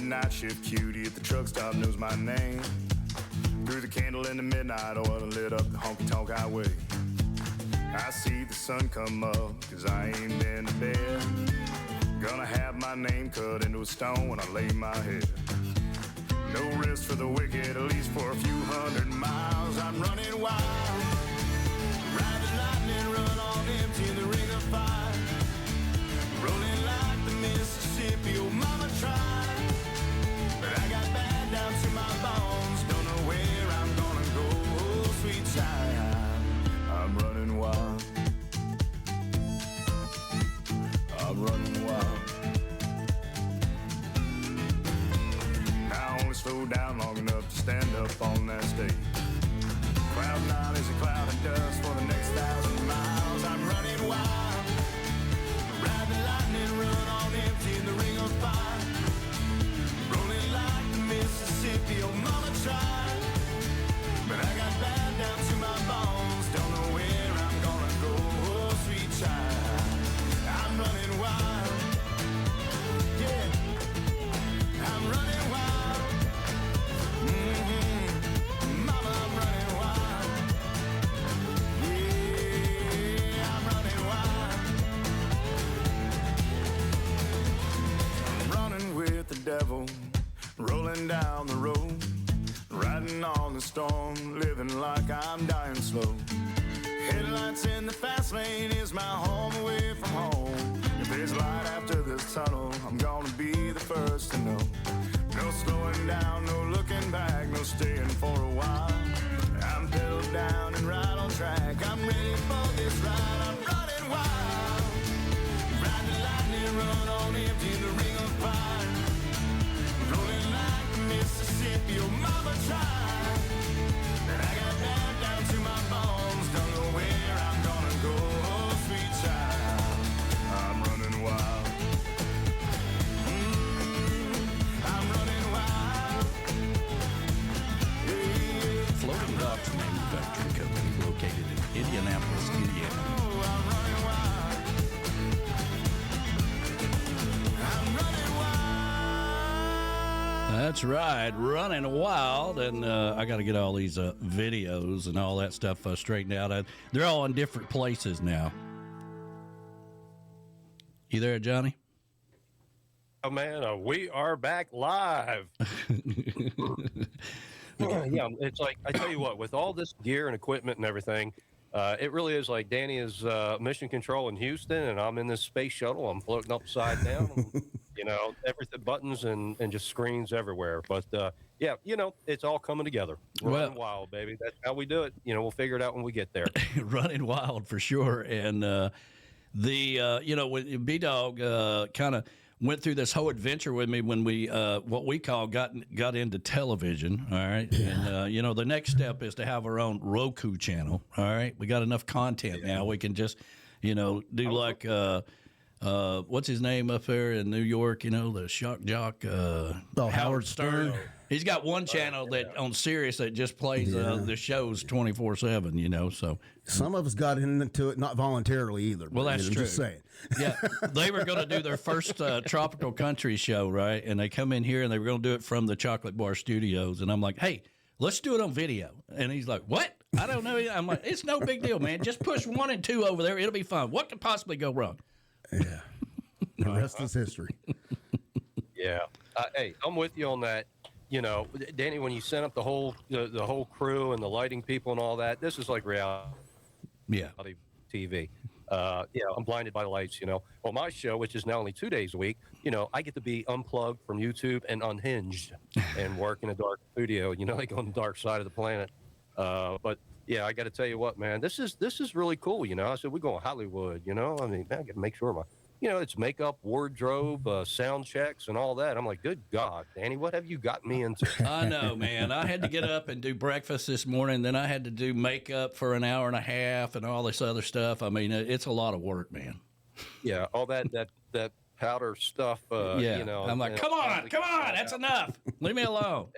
Speaker 5: Night shift cutie at the truck stop knows my name. Threw the candle in the midnight oil and lit up the honky-tonk highway. I see the sun come up, 'cause I ain't been to bed. Gonna have my name cut into a stone when I lay my head. No rest for the wicked, at least for a few hundred miles. I'm running wild. Ride the lightning, run on empty in the ring of fire. Rolling like the Mississippi, oh mama tried. But I got bad down to my bones. Don't know where I'm gonna go, oh sweet child. I'm running wild. I'm running wild. I only slowed down long enough to stand up on that stage. Cloud nine is a cloud of dust for the next 1,000 miles. I'm running wild. Ride the lightning, run on empty in the ring of fire. Rolling like the Mississippi, oh mama tried. But I got bad down to my bones. Don't know where I'm gonna go, oh sweet child. I'm running wild. Yeah, I'm running wild. Mama, I'm running wild. Yeah, I'm running wild. I'm running with the devil, rolling down the road, riding on the storm, living like I'm dying slow. Headlights in the fast lane is my home away from home. If there's light after this tunnel, I'm gonna be the first to know. No slowing down, no looking back, no staying for a while. I'm pedaled down and right on track. I'm ready for this ride. I'm running wild. Ride the lightning, run on empty in the ring of fire. Rolling like the Mississippi, oh mama tried. And I got bad down to my bones. Don't know where I'm gonna go, oh sweet child. I'm running wild. I'm running wild. Yeah.
Speaker 1: Floating Docks Manufacturing Company, located in Indianapolis, Indiana.
Speaker 5: Oh, I'm running wild. I'm running wild.
Speaker 1: That's right, running wild, and I got to get all these videos and all that stuff straightened out. They're all in different places now. You there, Johnny?
Speaker 2: Oh man, we are back live. Yeah, it's like I tell you what, with all this gear and equipment and everything, it really is like Danny is mission control in Houston, and I'm in this space shuttle. I'm floating upside down. You know, everything, buttons and just screens everywhere. But yeah, you know, it's all coming together. Running wild, baby. That's how we do it. You know, we'll figure it out when we get there.
Speaker 1: Running wild for sure. And you know, when B-Dog kind of went through this whole adventure with me when we what we call got into television. All right, and you know, the next step is to have our own Roku channel. All right, we got enough content now. We can just, you know, do like what's his name up there in New York? You know, the shock jock.
Speaker 3: Howard Stern.
Speaker 1: He's got one channel that on Sirius that just plays the shows 24/7. You know, so
Speaker 3: some of us got into it not voluntarily either.
Speaker 1: Well, that's true.
Speaker 3: Just saying.
Speaker 1: Yeah, they were going to do their first tropical country show, right? And they come in here and they were going to do it from the Chocolate Bar Studios. And I'm like, hey, let's do it on video. And he's like, what? I don't know. I'm like, it's no big deal, man. Just push 1 and 2 over there. It'll be fun. What could possibly go wrong?
Speaker 3: Yeah. The rest is history.
Speaker 2: Yeah. Hey, I'm with you on that. You know, Danny, when you sent up the whole crew and the lighting people and all that, this is like reality TV. Yeah, I'm blinded by the lights, you know. Well, my show, which is now only 2 days a week, you know, I get to be unplugged from YouTube and unhinged and work in a dark studio, you know, like on the dark side of the planet. But yeah, I got to tell you what, man, this is really cool, you know. I said, we're going Hollywood, you know. I mean, I got to make sure you know, it's makeup, wardrobe, sound checks, and all that. I'm like, good God, Danny, what have you got me into?
Speaker 1: I know, man. I had to get up and do breakfast this morning. Then I had to do makeup for an hour and a half and all this other stuff. I mean, it's a lot of work, man.
Speaker 2: Yeah, all that powder stuff.
Speaker 1: Yeah,
Speaker 2: you know.
Speaker 1: I'm like, come on, that's enough. Leave me alone.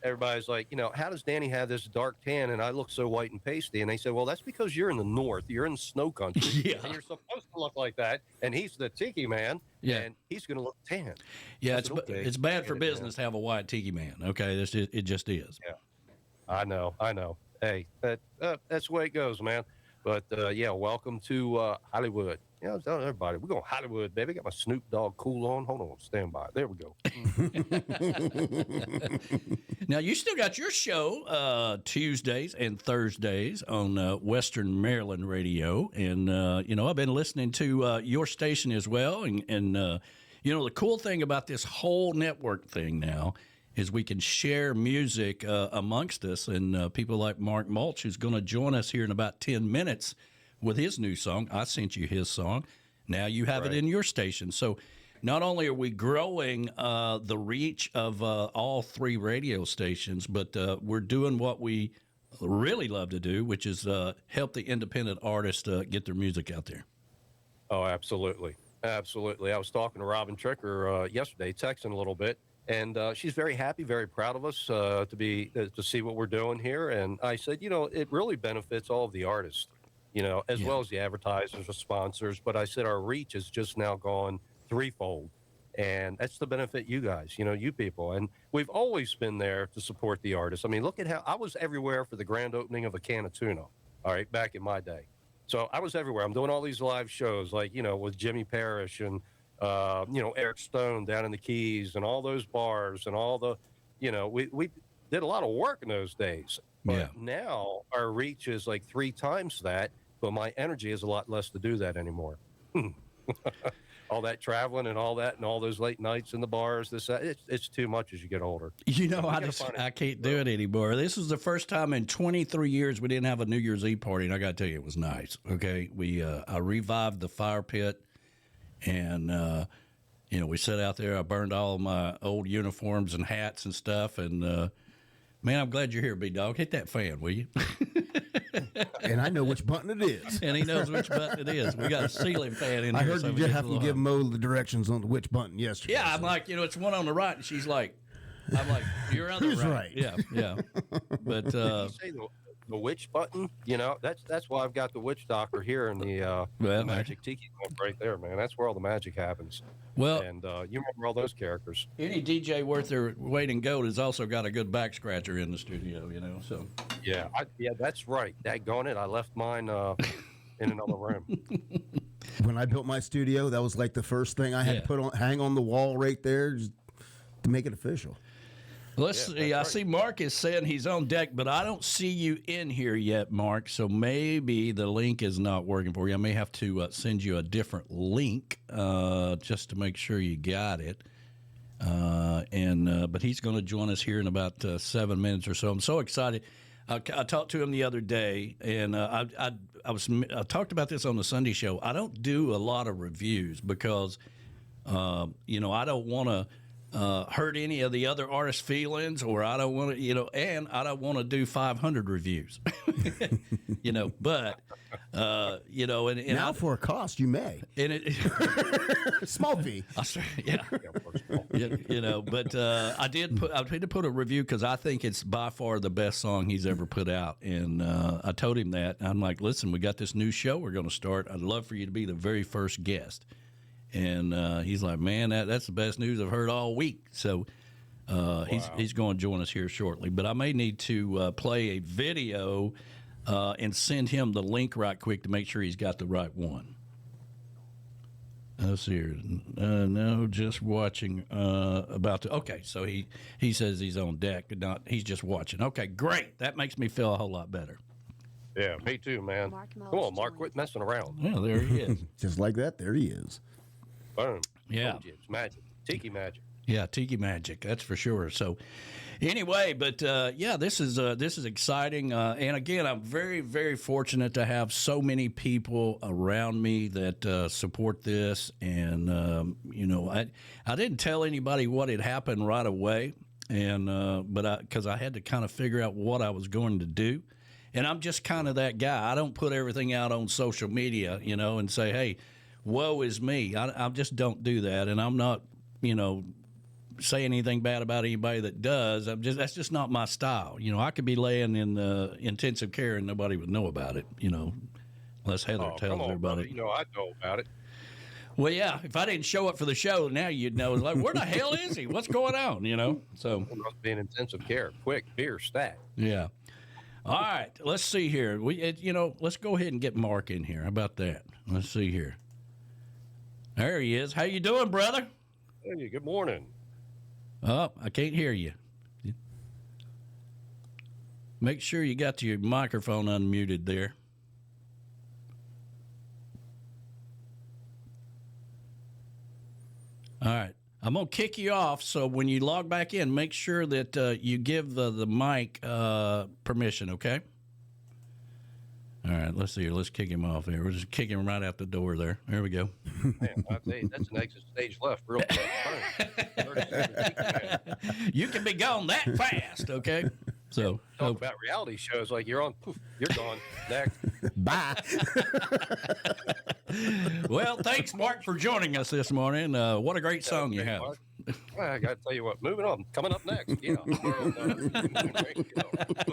Speaker 2: Everybody's like, you know, how does Danny have this dark tan and I look so white and pasty? And they said, well, that's because you're in the north. You're in snow country.
Speaker 1: Yeah.
Speaker 2: And you're supposed to look like that. And he's the Tiki Man.
Speaker 1: Yeah.
Speaker 2: And he's going to look tan.
Speaker 1: Yeah, it's bad for business to have a white Tiki Man. Okay, it just is.
Speaker 2: Yeah, I know. Hey, that's the way it goes, man. But, yeah, welcome to Hollywood. Yeah, I was telling everybody, we're going Hollywood, baby. Got my Snoop Dogg cool on. Hold on, stand by. There we go.
Speaker 1: Now, you still got your show Tuesdays and Thursdays on Western Maryland Radio. And, I've been listening to your station as well. And the cool thing about this whole network thing now is we can share music amongst us. And people like Mark Mulch, who's going to join us here in about 10 minutes with his new song. I sent you his song. Now you have it in your station. So not only are we growing the reach of all three radio stations, but we're doing what we really love to do, which is help the independent artists get their music out there. Oh,
Speaker 2: absolutely. Absolutely. I was talking to Robin Tricker yesterday, texting a little bit, and she's very happy, very proud of us to see what we're doing here. And I said, it really benefits all of the artists, as well as the advertisers or sponsors. But I said our reach has just now gone threefold. And that's the benefit you guys, you people. And we've always been there to support the artists. I mean, look at how I was everywhere for the grand opening of a can of tuna, all right, back in my day. So I was everywhere. I'm doing all these live shows like, with Jimmy Parrish and, Eric Stone down in the Keys and all those bars and all the, we did a lot of work in those days. But now our reach is like 3 times that. But my energy is a lot less to do that anymore. All that traveling and all that and all those late nights in the bars, it's too much as you get older.
Speaker 1: I can't do it anymore. This was the first time in 23 years we didn't have a New Year's Eve party, and I got to tell you, it was nice. Okay, I revived the fire pit, and we sat out there. I burned all of my old uniforms and hats and stuff, and man, I'm glad you're here, B-Dog. Hit that fan, will you?
Speaker 3: And I know which button it is.
Speaker 1: And he knows which button it is. We got a ceiling fan in
Speaker 3: I
Speaker 1: here.
Speaker 3: heard you just have to give Mo the directions on which button yesterday.
Speaker 1: Yeah, I'm like, it's one on the right. And she's like, you're on the
Speaker 3: Who's
Speaker 1: right.
Speaker 3: right?
Speaker 1: Yeah. But
Speaker 2: you say the witch button, that's why I've got the witch doctor here in the Magic Tiki Club right there, man. That's where all the magic happens.
Speaker 1: Well,
Speaker 2: and you remember all those characters.
Speaker 1: Any DJ worth their weight in gold has also got a good back scratcher in the studio, so.
Speaker 2: Yeah, that's right. Daggone it, I left mine in another room.
Speaker 3: When I built my studio, that was like the first thing I had to hang on the wall right there just to make it official.
Speaker 1: Let's see. I see Mark is saying he's on deck, but I don't see you in here yet, Mark. So maybe the link is not working for you. I may have to send you a different link just to make sure you got it. But he's going to join us here in about 7 minutes or so. I'm so excited. I talked to him the other day, and I talked about this on the Sunday show. I don't do a lot of reviews because, I don't want to hurt any of the other artists' feelings, or I don't want to, and I don't want to do 500 reviews, but, and
Speaker 3: now for a cost, you may.
Speaker 1: And it,
Speaker 3: small V.
Speaker 1: Yeah. But I did put a review because I think it's by far the best song he's ever put out. And I told him that. I'm like, listen, we got this new show we're going to start. I'd love for you to be the very first guest. And he's like, man, that's the best news I've heard all week. So he's going to join us here shortly. But I may need to play a video and send him the link right quick to make sure he's got the right one. Let's see here. No, just watching about to. Okay, so he says he's on deck, but he's just watching. Okay, great. That makes me feel a whole lot better.
Speaker 2: Yeah, me too, man. Come on, Mark, quit messing around.
Speaker 1: Yeah, there he is.
Speaker 3: Just like that, there he is.
Speaker 2: Boom.
Speaker 1: Yeah.
Speaker 2: It's magic. Tiki magic.
Speaker 1: Yeah, Tiki magic. That's for sure. So, anyway, but this is exciting. And again, I'm very, very fortunate to have so many people around me that support this. And I didn't tell anybody what had happened right away, and because I had to kind of figure out what I was going to do. And I'm just kind of that guy. I don't put everything out on social media, and say, hey, woe is me. I just don't do that. And I'm not, say anything bad about anybody that does. That's just not my style. I could be laying in intensive care and nobody would know about it, unless Heather tells everybody.
Speaker 2: Brother. I know about it.
Speaker 1: Well, yeah, if I didn't show up for the show, now you'd know. Like, where the hell is he? What's going on, So
Speaker 2: it must be in intensive care. Quick, beer, stat.
Speaker 1: Yeah. All right, let's see here. Let's go ahead and get Mark in here. How about that? Let's see here. There he is. How you doing, brother?
Speaker 2: Hey, good morning.
Speaker 1: Oh, I can't hear you. Make sure you got your microphone unmuted there. All right. I'm going to kick you off, so when you log back in, make sure that you give the mic permission, okay? All right, let's see here. Let's kick him off here. We'll just kick him right out the door there. There we go.
Speaker 2: Man, I tell you, that's an exit stage left real quick.
Speaker 1: You can be gone that fast, okay? So
Speaker 2: talk about reality shows like you're on, poof, you're gone. Next.
Speaker 3: Bye.
Speaker 1: Well, thanks, Mark, for joining us this morning. What a great song you have.
Speaker 2: I got to tell you what, moving on. Coming up next. Yeah. What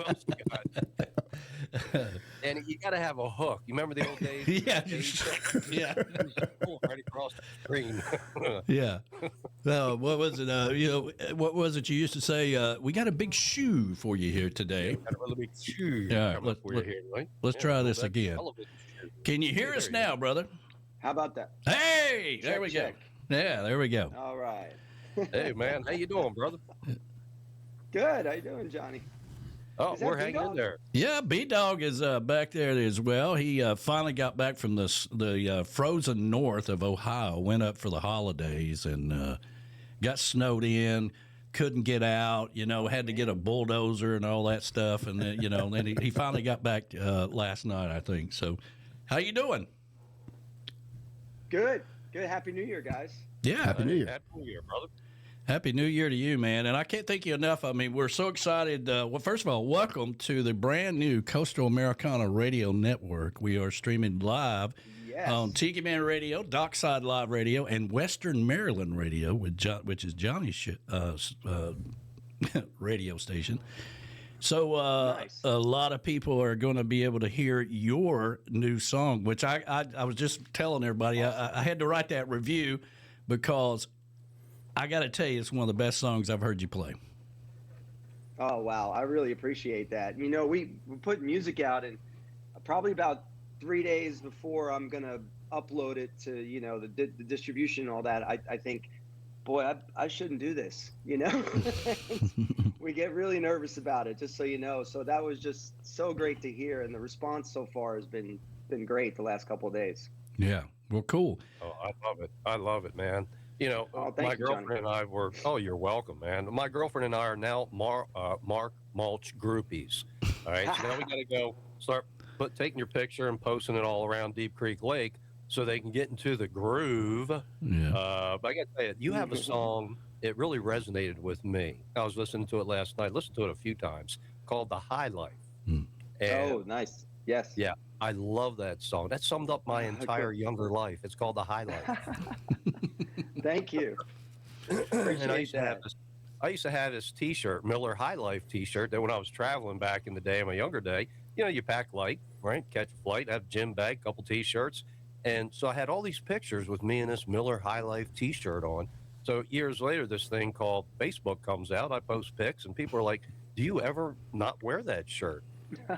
Speaker 2: else you got? And you got to have a hook. You remember the old days?
Speaker 1: Yeah. Yeah.
Speaker 2: Right across the screen.
Speaker 1: Yeah. What was it? What was it you used to say? We got a big shoe for you here today.
Speaker 2: Got a really big shoe.
Speaker 1: Yeah. Let's
Speaker 2: Yeah,
Speaker 1: try this again.
Speaker 2: television shoe.
Speaker 1: Can you hear us now, brother?
Speaker 6: How about that?
Speaker 1: Hey, there we
Speaker 6: check.
Speaker 1: go. Yeah, there we go.
Speaker 6: All right.
Speaker 2: Hey, man. How you doing, brother?
Speaker 6: Good. How you doing, Johnny?
Speaker 2: Oh,
Speaker 6: Is that
Speaker 2: we're hanging in
Speaker 6: B-Dog?
Speaker 2: there.
Speaker 1: Yeah, B-Dog is back there as well. He finally got back from the frozen north of Ohio, went up for the holidays, and got snowed in, couldn't get out, had to get a bulldozer and all that stuff. And then, then he finally got back last night, I think. So how you doing?
Speaker 6: Good. Good. Happy New Year, guys.
Speaker 1: Yeah.
Speaker 3: Happy New Year.
Speaker 2: Happy New Year, brother.
Speaker 1: Happy New Year to you, man. And I can't thank you enough. I mean, we're so excited. Well, first of all, welcome to the brand new Coastal Americana Radio Network. We are streaming live
Speaker 6: Yes.
Speaker 1: on Tiki Man Radio, Dockside Live Radio, and Western Maryland Radio, which is Johnny's radio station. So
Speaker 6: Nice.
Speaker 1: a lot of people are going to be able to hear your new song, which I was just telling everybody. I had to write that review because I got to tell you, it's one of the best songs I've heard you play.
Speaker 6: Oh, wow. I really appreciate that. We put music out, and probably about 3 days before I'm going to upload it to, the distribution and all that, I think, boy, I shouldn't do this, We get really nervous about it, just so you know. So that was just so great to hear, and the response so far has been great the last couple of days.
Speaker 1: Yeah. Well, cool.
Speaker 2: Oh, I love it. I love it, man.
Speaker 6: Oh, thank
Speaker 2: My
Speaker 6: you,
Speaker 2: girlfriend
Speaker 6: Johnny.
Speaker 2: and I were, oh, you're welcome, man. My girlfriend and I are now Mark Mulch groupies. All right. So now we got to go start taking your picture and posting it all around Deep Creek Lake so they can get into the groove.
Speaker 1: Yeah.
Speaker 2: But I got to tell you, you have a song, it really resonated with me. I was listening to it last night, listened to it a few times, called The High Life. And
Speaker 6: Oh, nice. Yes.
Speaker 2: yeah, I love that song. That summed up my entire
Speaker 6: Okay.
Speaker 2: younger life. It's called The High Life.
Speaker 6: Thank you.
Speaker 2: And I used to have this T-shirt, Miller High Life T-shirt, that when I was traveling back in the day, in my younger day, you pack light, right? Catch a flight, have a gym bag, couple T-shirts, and so I had all these pictures with me in this Miller High Life T-shirt on. So years later, this thing called Facebook comes out. I post pics, and people are like, "Do you ever not wear that shirt?"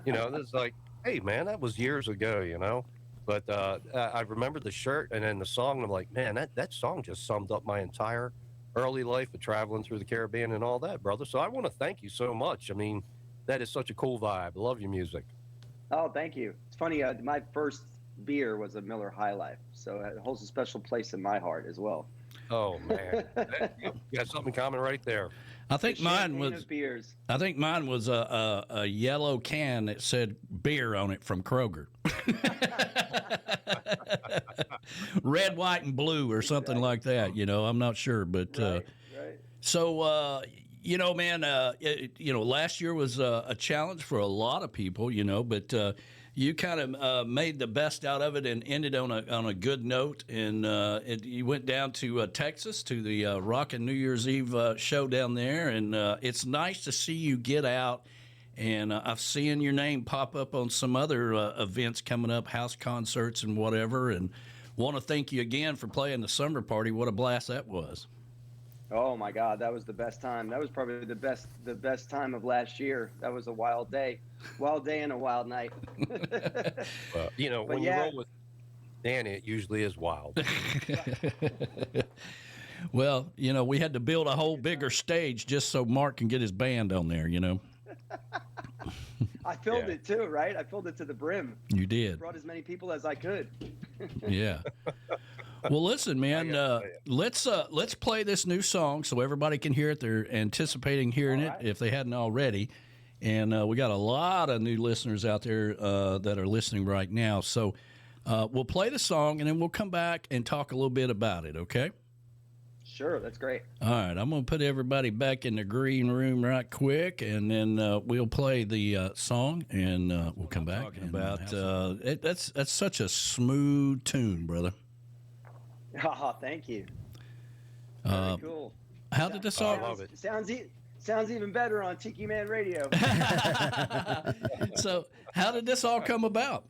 Speaker 2: It's like, "Hey, man, that was years ago," But I remember the shirt and then the song. And I'm like, man, that song just summed up my entire early life of traveling through the Caribbean and all that, brother. So I want to thank you so much. I mean, that is such a cool vibe. I love your music.
Speaker 6: Oh, thank you. It's funny. My first beer was a Miller High Life, so it holds a special place in my heart as well.
Speaker 2: Oh, man. You got something in common right there.
Speaker 1: I think mine
Speaker 6: Champagne
Speaker 1: was
Speaker 6: of beers.
Speaker 1: a yellow can that said beer on it from Kroger. Red, white, and blue or something like that. I'm not sure, but
Speaker 6: Right.
Speaker 1: so man, last year was a challenge for a lot of people, but you kind of made the best out of it and ended on a good note. And you went down to Texas to the Rockin' New Year's Eve show down there, and it's nice to see you get out. And I've seen your name pop up on some other events coming up, house concerts and whatever. And want to thank you again for playing the summer party. What a blast that was!
Speaker 6: Oh my God, that was the best time. That was probably the best time of last year. That was a wild day and a wild night.
Speaker 2: When
Speaker 6: yeah.
Speaker 2: Danny, it usually is wild.
Speaker 1: Well, we had to build a whole bigger stage just so Mark can get his band on there,
Speaker 6: I filled it too, right? I filled it to the brim.
Speaker 1: You did.
Speaker 6: Brought as many people as I could.
Speaker 1: Yeah. Well, listen, man, let's play this new song so everybody can hear it. They're anticipating hearing it if they hadn't already. And we got a lot of new listeners out there that are listening right now. So we'll play the song, and then we'll come back and talk a little bit about it, okay?
Speaker 6: Sure, that's great.
Speaker 1: All right, I'm going to put everybody back in the green room right quick, and then we'll play the song, and we'll come back. That's such a smooth tune, brother.
Speaker 6: Oh, thank you. Very cool.
Speaker 1: How did this song?
Speaker 2: I love it.
Speaker 6: Sounds even better on Tiki Man Radio.
Speaker 1: So, how did this all come about?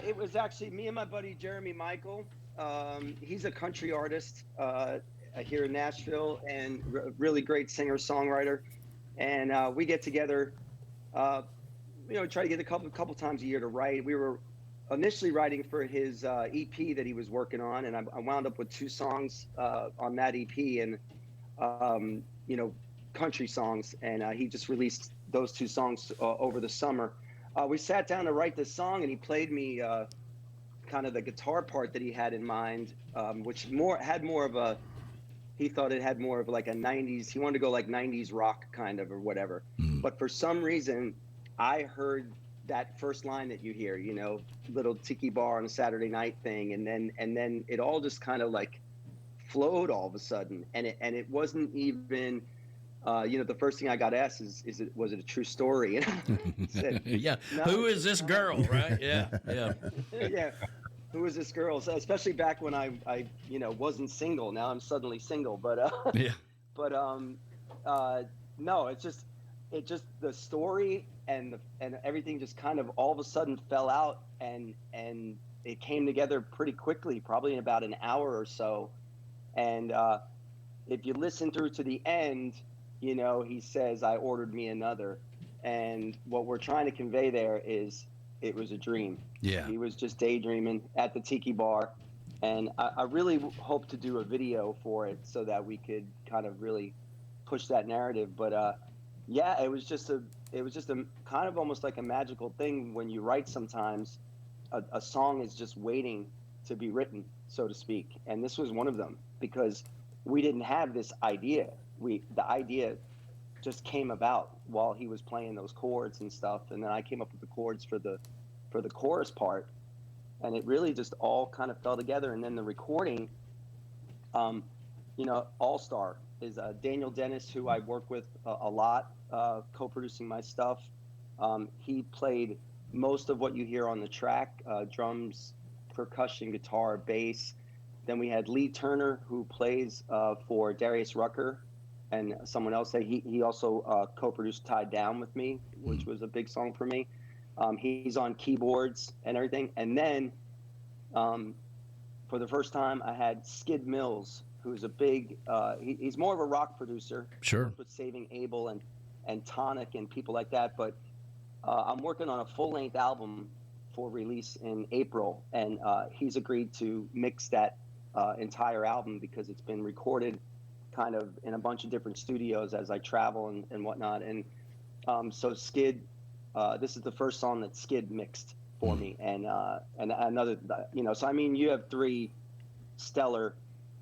Speaker 6: It was actually me and my buddy Jeremy Michael. He's a country artist here in Nashville and really great singer-songwriter. And we get together, try to get a couple times a year to write. We were initially writing for his EP that he was working on, and I wound up with 2 songs on that EP, and country songs. And he just released those 2 songs over the summer. We sat down to write this song, and he played me kind of the guitar part that he had in mind, which he thought it had more of like a 90s, he wanted to go like 90s rock kind of or whatever. But for some reason, I heard that first line that you hear, little tiki bar on a Saturday night thing. And then it all just kind of like flowed all of a sudden. And it wasn't even, the first thing I got asked was it a true story? And I said,
Speaker 1: yeah.
Speaker 6: No,
Speaker 1: who is this girl? Right. Yeah.
Speaker 6: Yeah. Who is this girl? So especially back when I wasn't single. Now I'm suddenly single, but no, it's just the story and everything just kind of all of a sudden fell out, and it came together pretty quickly, probably in about an hour or so. And if you listen through to the end, he says, "I ordered me another," and what we're trying to convey there is it was a dream.
Speaker 1: Yeah.
Speaker 6: He was just daydreaming at the tiki bar. And I really hope to do a video for it so that we could kind of really push that narrative. But it was just a kind of almost like a magical thing when you write sometimes. A song is just waiting to be written, so to speak. And this was one of them, because we didn't have this idea. The idea just came about while he was playing those chords and stuff, and then I came up with the chords for the chorus part, and it really just all kind of fell together. And then the recording, all-star is Daniel Dennis, who I work with a lot, co-producing my stuff. He played most of what you hear on the track, drums, percussion, guitar, bass. Then we had Lee Turner, who plays for Darius Rucker and someone else. He also co-produced Tied Down with me, which was a big song for me. He's on keyboards and everything. And then for the first time, I had Skid Mills, who's a big, he's more of a rock producer.
Speaker 1: Sure.
Speaker 6: With Saving Abel and Tonic and people like that. But I'm working on a full-length album for release in April. And he's agreed to mix that entire album because it's been recorded kind of in a bunch of different studios as I travel and whatnot. And so Skid, this is the first song that Skid mixed for me, and another, so I mean, you have 3 stellar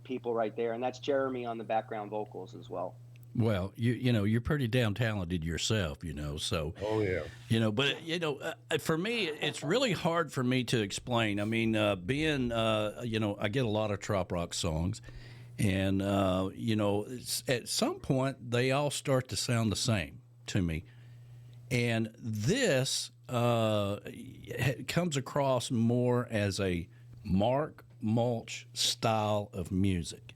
Speaker 6: people right there, and that's Jeremy on the background vocals as well.
Speaker 1: Well, you're pretty damn talented yourself, so.
Speaker 2: Oh yeah.
Speaker 1: But for me, it's really hard for me to explain. I mean, being, I get a lot of trop rock songs, and at some point they all start to sound the same to me. And this comes across more as a Mark Mulch style of music.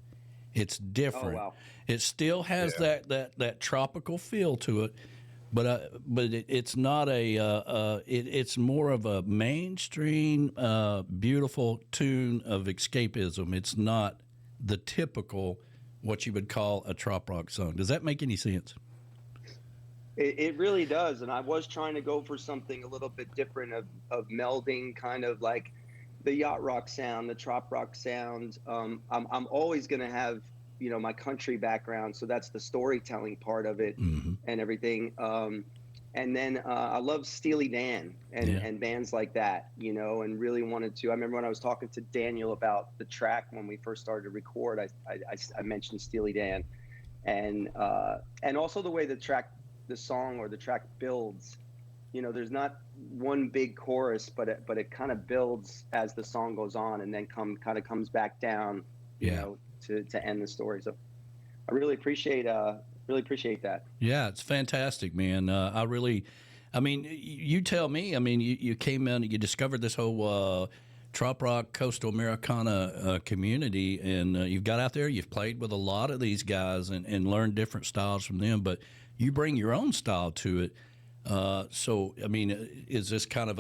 Speaker 1: It's different.
Speaker 6: Oh, wow.
Speaker 1: It still has that tropical feel to it, but it's not it's more of a mainstream, beautiful tune of escapism. It's not the typical what you would call a trop rock song. Does that make any sense?
Speaker 6: It really does, and I was trying to go for something a little bit different of melding kind of like the yacht rock sound, the trop rock sound. I'm always going to have, my country background. So that's the storytelling part of it and everything. And then I love Steely Dan and bands like that, and really wanted to. I remember when I was talking to Daniel about the track when we first started to record, I mentioned Steely Dan, and also the way the song or the track builds. There's not one big chorus, but it kind of builds as the song goes on, and then kind of comes back down, to end the story. So I really appreciate that.
Speaker 1: Yeah, it's fantastic, man. I mean, you tell me. I mean, you came in, you discovered this whole trop rock, Coastal Americana community, and you've got out there, you've played with a lot of these guys and learned different styles from them, but you bring your own style to it. So, I mean, is this kind of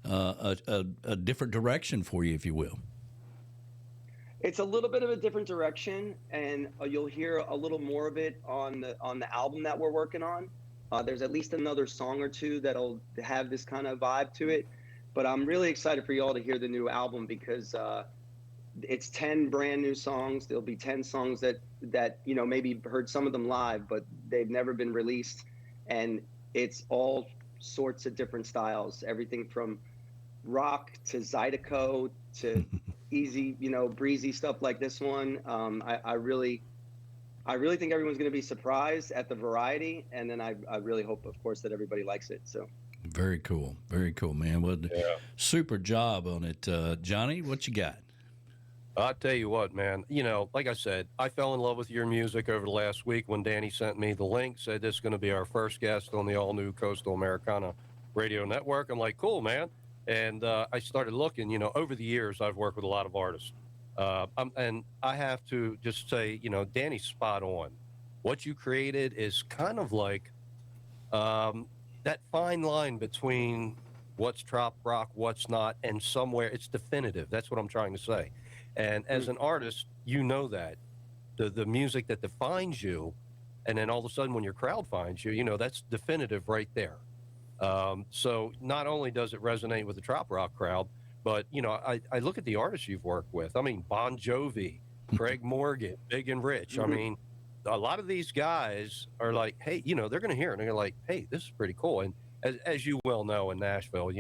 Speaker 1: a different direction for you, if you will?
Speaker 6: It's a little bit of a different direction, and you'll hear a little more of it on the album that we're working on. There's at least another song or two that'll have this kind of vibe to it. But I'm really excited for y'all to hear the new album because it's 10 brand new songs. There'll be 10 songs that maybe heard some of them live, but they've never been released, and it's all sorts of different styles, everything from rock to Zydeco to easy, breezy stuff like this one. I really think everyone's going to be surprised at the variety, and then I really hope, of course, that everybody likes it. So
Speaker 1: very cool, man. Well, super job on it, Johnny. What you got?
Speaker 2: I'll tell you what, man. Like I said, I fell in love with your music over the last week when Danny sent me the link, said this is going to be our first guest on the all-new Coastal Americana radio network. I'm like, cool, man. And I started looking, over the years, I've worked with a lot of artists. And I have to just say, Danny's spot on. What you created is kind of like that fine line between what's trop rock, what's not, and somewhere it's definitive. That's what I'm trying to say. And as an artist, that the music that defines you, and then all of a sudden when your crowd finds you, that's definitive right there. So not only does it resonate with the trop rock crowd, but, I look at the artists you've worked with. I mean, Bon Jovi, Craig Morgan, Big and Rich. I mean, a lot of these guys are like, hey, they're going to hear it and they're like, hey, this is pretty cool. And as you well know in Nashville,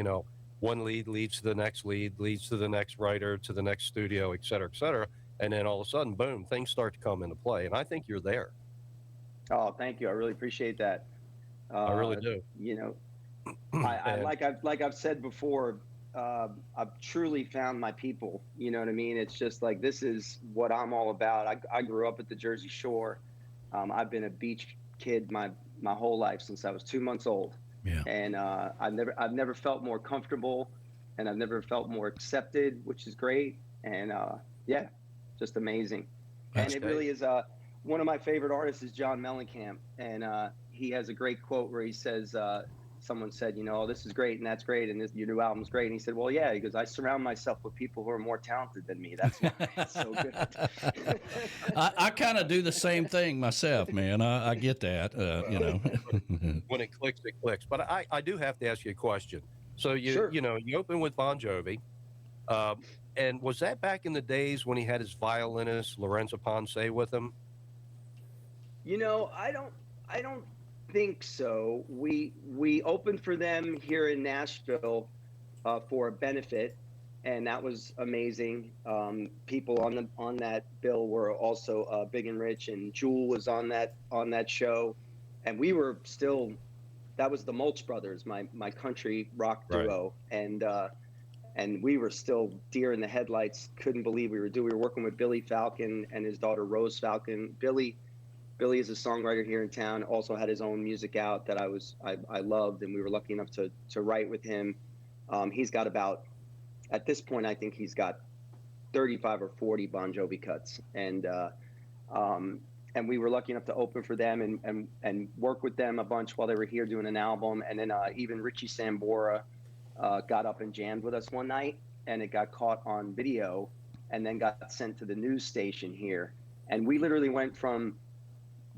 Speaker 2: one lead leads to the next lead, leads to the next writer, to the next studio, et cetera, et cetera. And then all of a sudden, boom, things start to come into play. And I think you're there.
Speaker 6: Oh, thank you. I really appreciate that.
Speaker 2: I really do.
Speaker 6: Like I've said before, I've truly found my people. You know what I mean? It's just like, this is what I'm all about. I grew up at the Jersey Shore. I've been a beach kid my whole life since I was 2 months old.
Speaker 1: Yeah.
Speaker 6: And I've never felt more comfortable, and I've never felt more accepted, which is great. And just amazing.
Speaker 1: That's
Speaker 6: and it really is. One of my favorite artists is John Mellencamp, and he has a great quote where he says, someone said, oh, this is great and that's great, and your new album's great. And he said, well, yeah, he goes, I surround myself with people who are more talented than me. That's why it's so good.
Speaker 1: I kind of do the same thing myself, man. I get that,
Speaker 2: When it clicks, it clicks. But I do have to ask you a question. So you open with Bon Jovi, and was that back in the days when he had his violinist Lorenzo Ponce with him?
Speaker 6: I don't think so. We opened for them here in Nashville for a benefit, and that was amazing. People on that bill were also Big and Rich, and Jewel was on that show, and we were still. That was the Mulch Brothers, my country rock duo, right. And we were still deer in the headlights. Couldn't believe we were working with Billy Falcon and his daughter Rose Falcon. Billy is a songwriter here in town, also had his own music out that I loved, and we were lucky enough to write with him. He's got at this point, I think he's got 35 or 40 Bon Jovi cuts. And we were lucky enough to open for them and work with them a bunch while they were here doing an album. And then even Richie Sambora got up and jammed with us one night, and it got caught on video and then got sent to the news station here. And we literally went from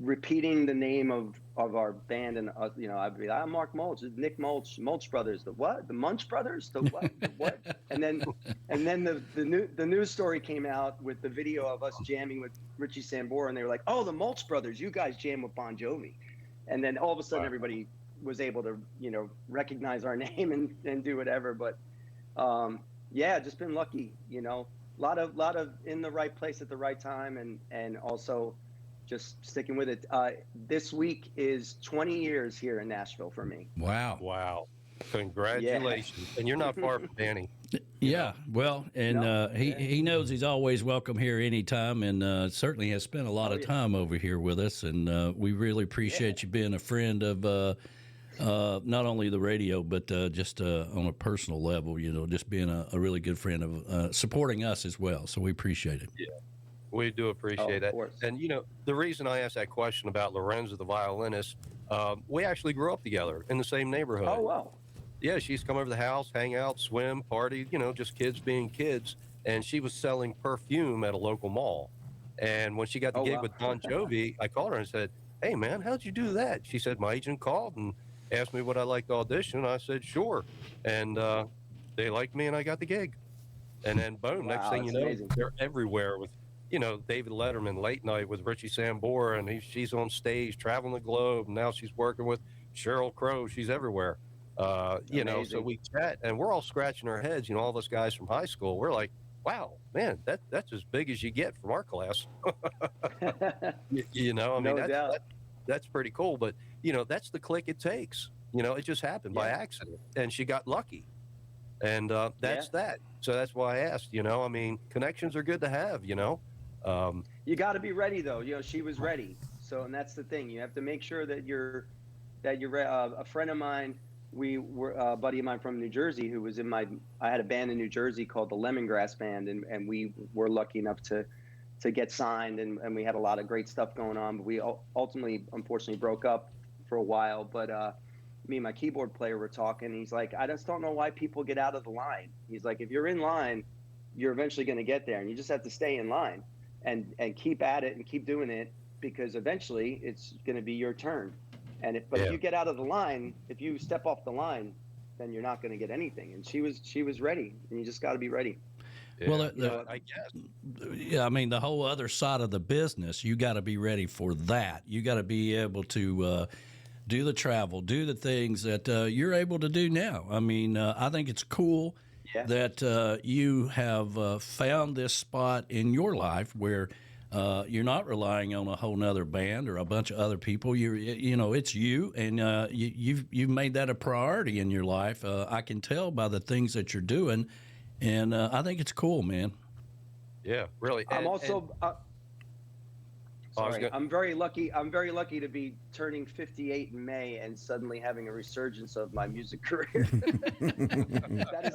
Speaker 6: repeating the name of of our band, and I'd be like, I'm Mark Mulch, Nick Mulch, Mulch Brothers, the what, the Munch Brothers, the what, the what, and then the news story came out with the video of us jamming with Richie Sambora, and they were like, oh, the Mulch Brothers, you guys jam with Bon Jovi, and then all of a sudden everybody was able to recognize our name and do whatever, but just been lucky, a lot of in the right place at the right time, and also just sticking with it. This week is 20 years here in Nashville for me.
Speaker 2: Wow. Congratulations. Yeah. And you're not far from Danny.
Speaker 1: Yeah. Well, and he knows he's always welcome here anytime, and certainly has spent a lot of time over here with us. And we really appreciate you being a friend of not only the radio, but just on a personal level, just being a really good friend of supporting us as well. So we appreciate it.
Speaker 2: Yeah. We do appreciate that. And, the reason I asked that question about Lorenzo, the violinist, we actually grew up together in the same neighborhood.
Speaker 6: Oh, wow.
Speaker 2: Yeah, she's come over to the house, hang out, swim, party, just kids being kids. And she was selling perfume at a local mall. And when she got the gig with Bon Jovi, I called her and said, hey, man, how'd you do that? She said, my agent called and asked me would I like to audition. I said, sure. And they liked me and I got the gig. And then, boom, next thing you know, amazing. They're everywhere with David Letterman late night with Richie Sambora, and she's on stage traveling the globe. And now she's working with Sheryl Crow. She's everywhere. So we chat, and we're all scratching our heads. All of us guys from high school, we're like, wow, man, that's as big as you get from our class. That's pretty cool. But, that's the click it takes. It just happened by accident, and she got lucky. And that's that. So that's why I asked, connections are good to have,
Speaker 6: You got to be ready, though. She was ready. So, and that's the thing. You have to make sure that you're a friend of mine. We were a buddy of mine from New Jersey who was I had a band in New Jersey called the Lemongrass Band, and we were lucky enough to get signed, and we had a lot of great stuff going on. But we ultimately, unfortunately, broke up for a while. But me and my keyboard player were talking. He's like, I just don't know why people get out of the line. He's like, if you're in line, you're eventually going to get there, and you just have to stay in line and keep at it and keep doing it, because eventually it's going to be your turn. And if you get out of the line, if you step off the line, then you're not going to get anything. And she was ready, and you just got to be ready.
Speaker 2: Yeah. Well, I guess.
Speaker 1: Yeah, I mean, the whole other side of the business, you got to be ready for that. You got to be able to do the travel, do the things that you're able to do now. I mean, I think it's cool that you have found this spot in your life where you're not relying on a whole nother band or a bunch of other people. It's you, and you've made that a priority in your life. I can tell by the things that you're doing, and I think it's cool, man.
Speaker 2: Yeah, really.
Speaker 6: I'm also. Sorry, I'm very lucky. I'm very lucky to be turning 58 in May and suddenly having a resurgence of my music career. That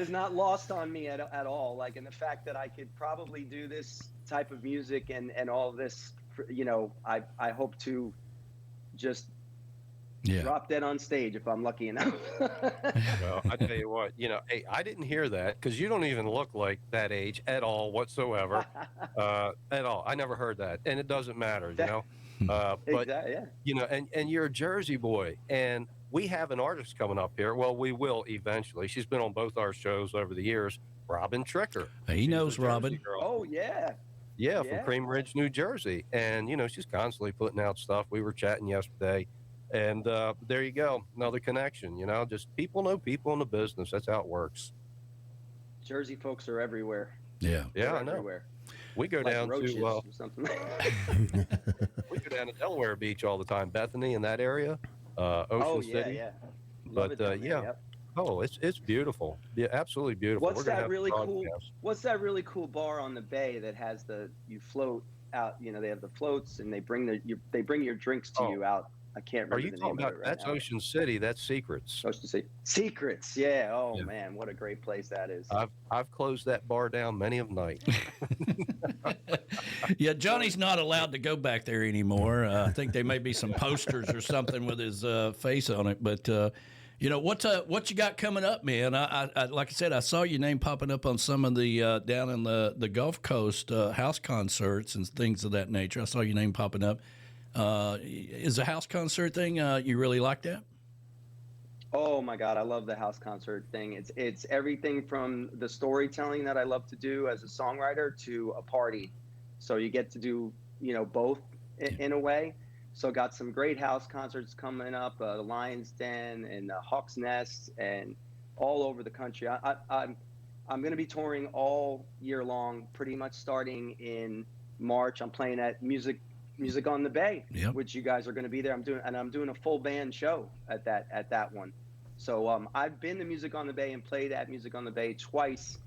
Speaker 6: is not lost on me at all. Like, in the fact that I could probably do this type of music and all of this, I hope to just drop dead on stage if I'm lucky enough.
Speaker 2: Well, I tell you what, hey, I didn't hear that, because you don't even look like that age at all whatsoever. At all. I never heard that, and it doesn't matter, But
Speaker 6: exactly,
Speaker 2: and you're a Jersey boy, and we have an artist coming up here. Well, we will eventually. She's been on both our shows over the years. Robin Tricker.
Speaker 1: He knows Robin.
Speaker 2: Girl.
Speaker 6: Oh yeah.
Speaker 2: Yeah, from Cream Ridge, New Jersey, and she's constantly putting out stuff. We were chatting yesterday. And there you go, another connection. Just people know people in the business. That's how it works.
Speaker 6: Jersey folks are everywhere.
Speaker 2: Yeah,
Speaker 6: They're
Speaker 2: I know.
Speaker 6: Everywhere.
Speaker 2: We go
Speaker 6: like
Speaker 2: down to
Speaker 6: or something.
Speaker 2: we go down to Delaware Beach all the time, Bethany in that area, Ocean City.
Speaker 6: Yeah.
Speaker 2: But oh, it's beautiful. Yeah, absolutely beautiful.
Speaker 6: What's that really cool bar on the bay that has you float out? They have the floats, and they bring your drinks to you out. I can't remember.
Speaker 2: Are you talking about that's now. Ocean City? That's Secrets.
Speaker 6: Ocean City. Secrets. Yeah. Oh man, what a great place that is.
Speaker 2: I've closed that bar down many of night.
Speaker 1: Yeah, Johnny's not allowed to go back there anymore. I think there may be some posters or something with his face on it. But what you got coming up, man? I like I said, I saw your name popping up on some of the down in the Gulf Coast house concerts and things of that nature. I saw your name popping up. Is the house concert thing, you really like that?
Speaker 6: Oh my God, I love the house concert thing. It's everything from the storytelling that I love to do as a songwriter to a party. So you get to do, both in a way. So got some great house concerts coming up, the Lion's Den and Hawk's Nest and all over the country. I'm going to be touring all year long, pretty much starting in March. I'm playing at Music on the Bay, which you guys are going to be there. I'm doing a full band show at that one. So I've been to Music on the Bay and played at Music on the Bay twice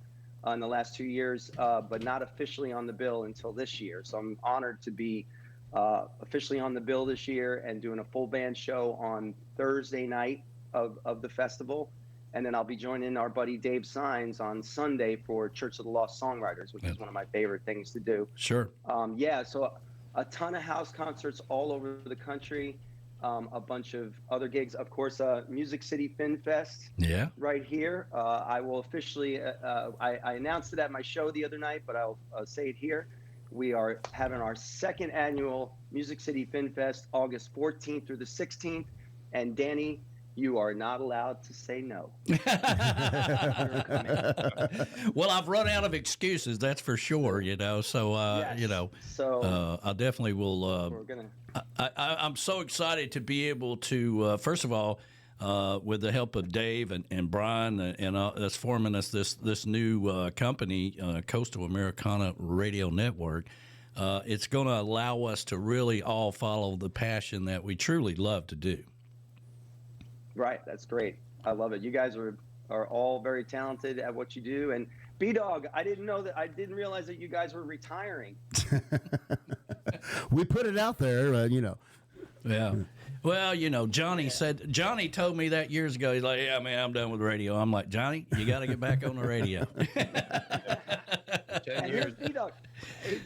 Speaker 6: in the last 2 years, but not officially on the bill until this year. So I'm honored to be officially on the bill this year and doing a full band show on Thursday night of the festival. And then I'll be joining our buddy Dave Sines on Sunday for Church of the Lost Songwriters, which is one of my favorite things to do.
Speaker 1: Sure.
Speaker 6: So a ton of house concerts all over the country, a bunch of other gigs. Of course, Music City Fin Fest right here. I will officially, I announced it at my show the other night, but I'll say it here. We are having our second annual Music City Fin Fest, August 14th through the 16th. And Danny, you are not allowed to say no.
Speaker 1: Well, I've run out of excuses, that's for sure, So, I definitely will.
Speaker 6: We're gonna.
Speaker 1: I'm so excited to be able to, first of all, with the help of Dave and Brian and that's forming us this new company, Coastal Americana Radio Network. It's going to allow us to really all follow the passion that we truly love to do.
Speaker 6: Right, that's great. I love it. You guys are all very talented at what you do. And B-Dog, I didn't realize that you guys were retiring.
Speaker 3: We put it out there,
Speaker 1: Yeah. Well, Johnny told me that years ago. He's like, yeah, man, I'm done with radio. I'm like, Johnny, you got to get back on the radio.
Speaker 2: 10 years.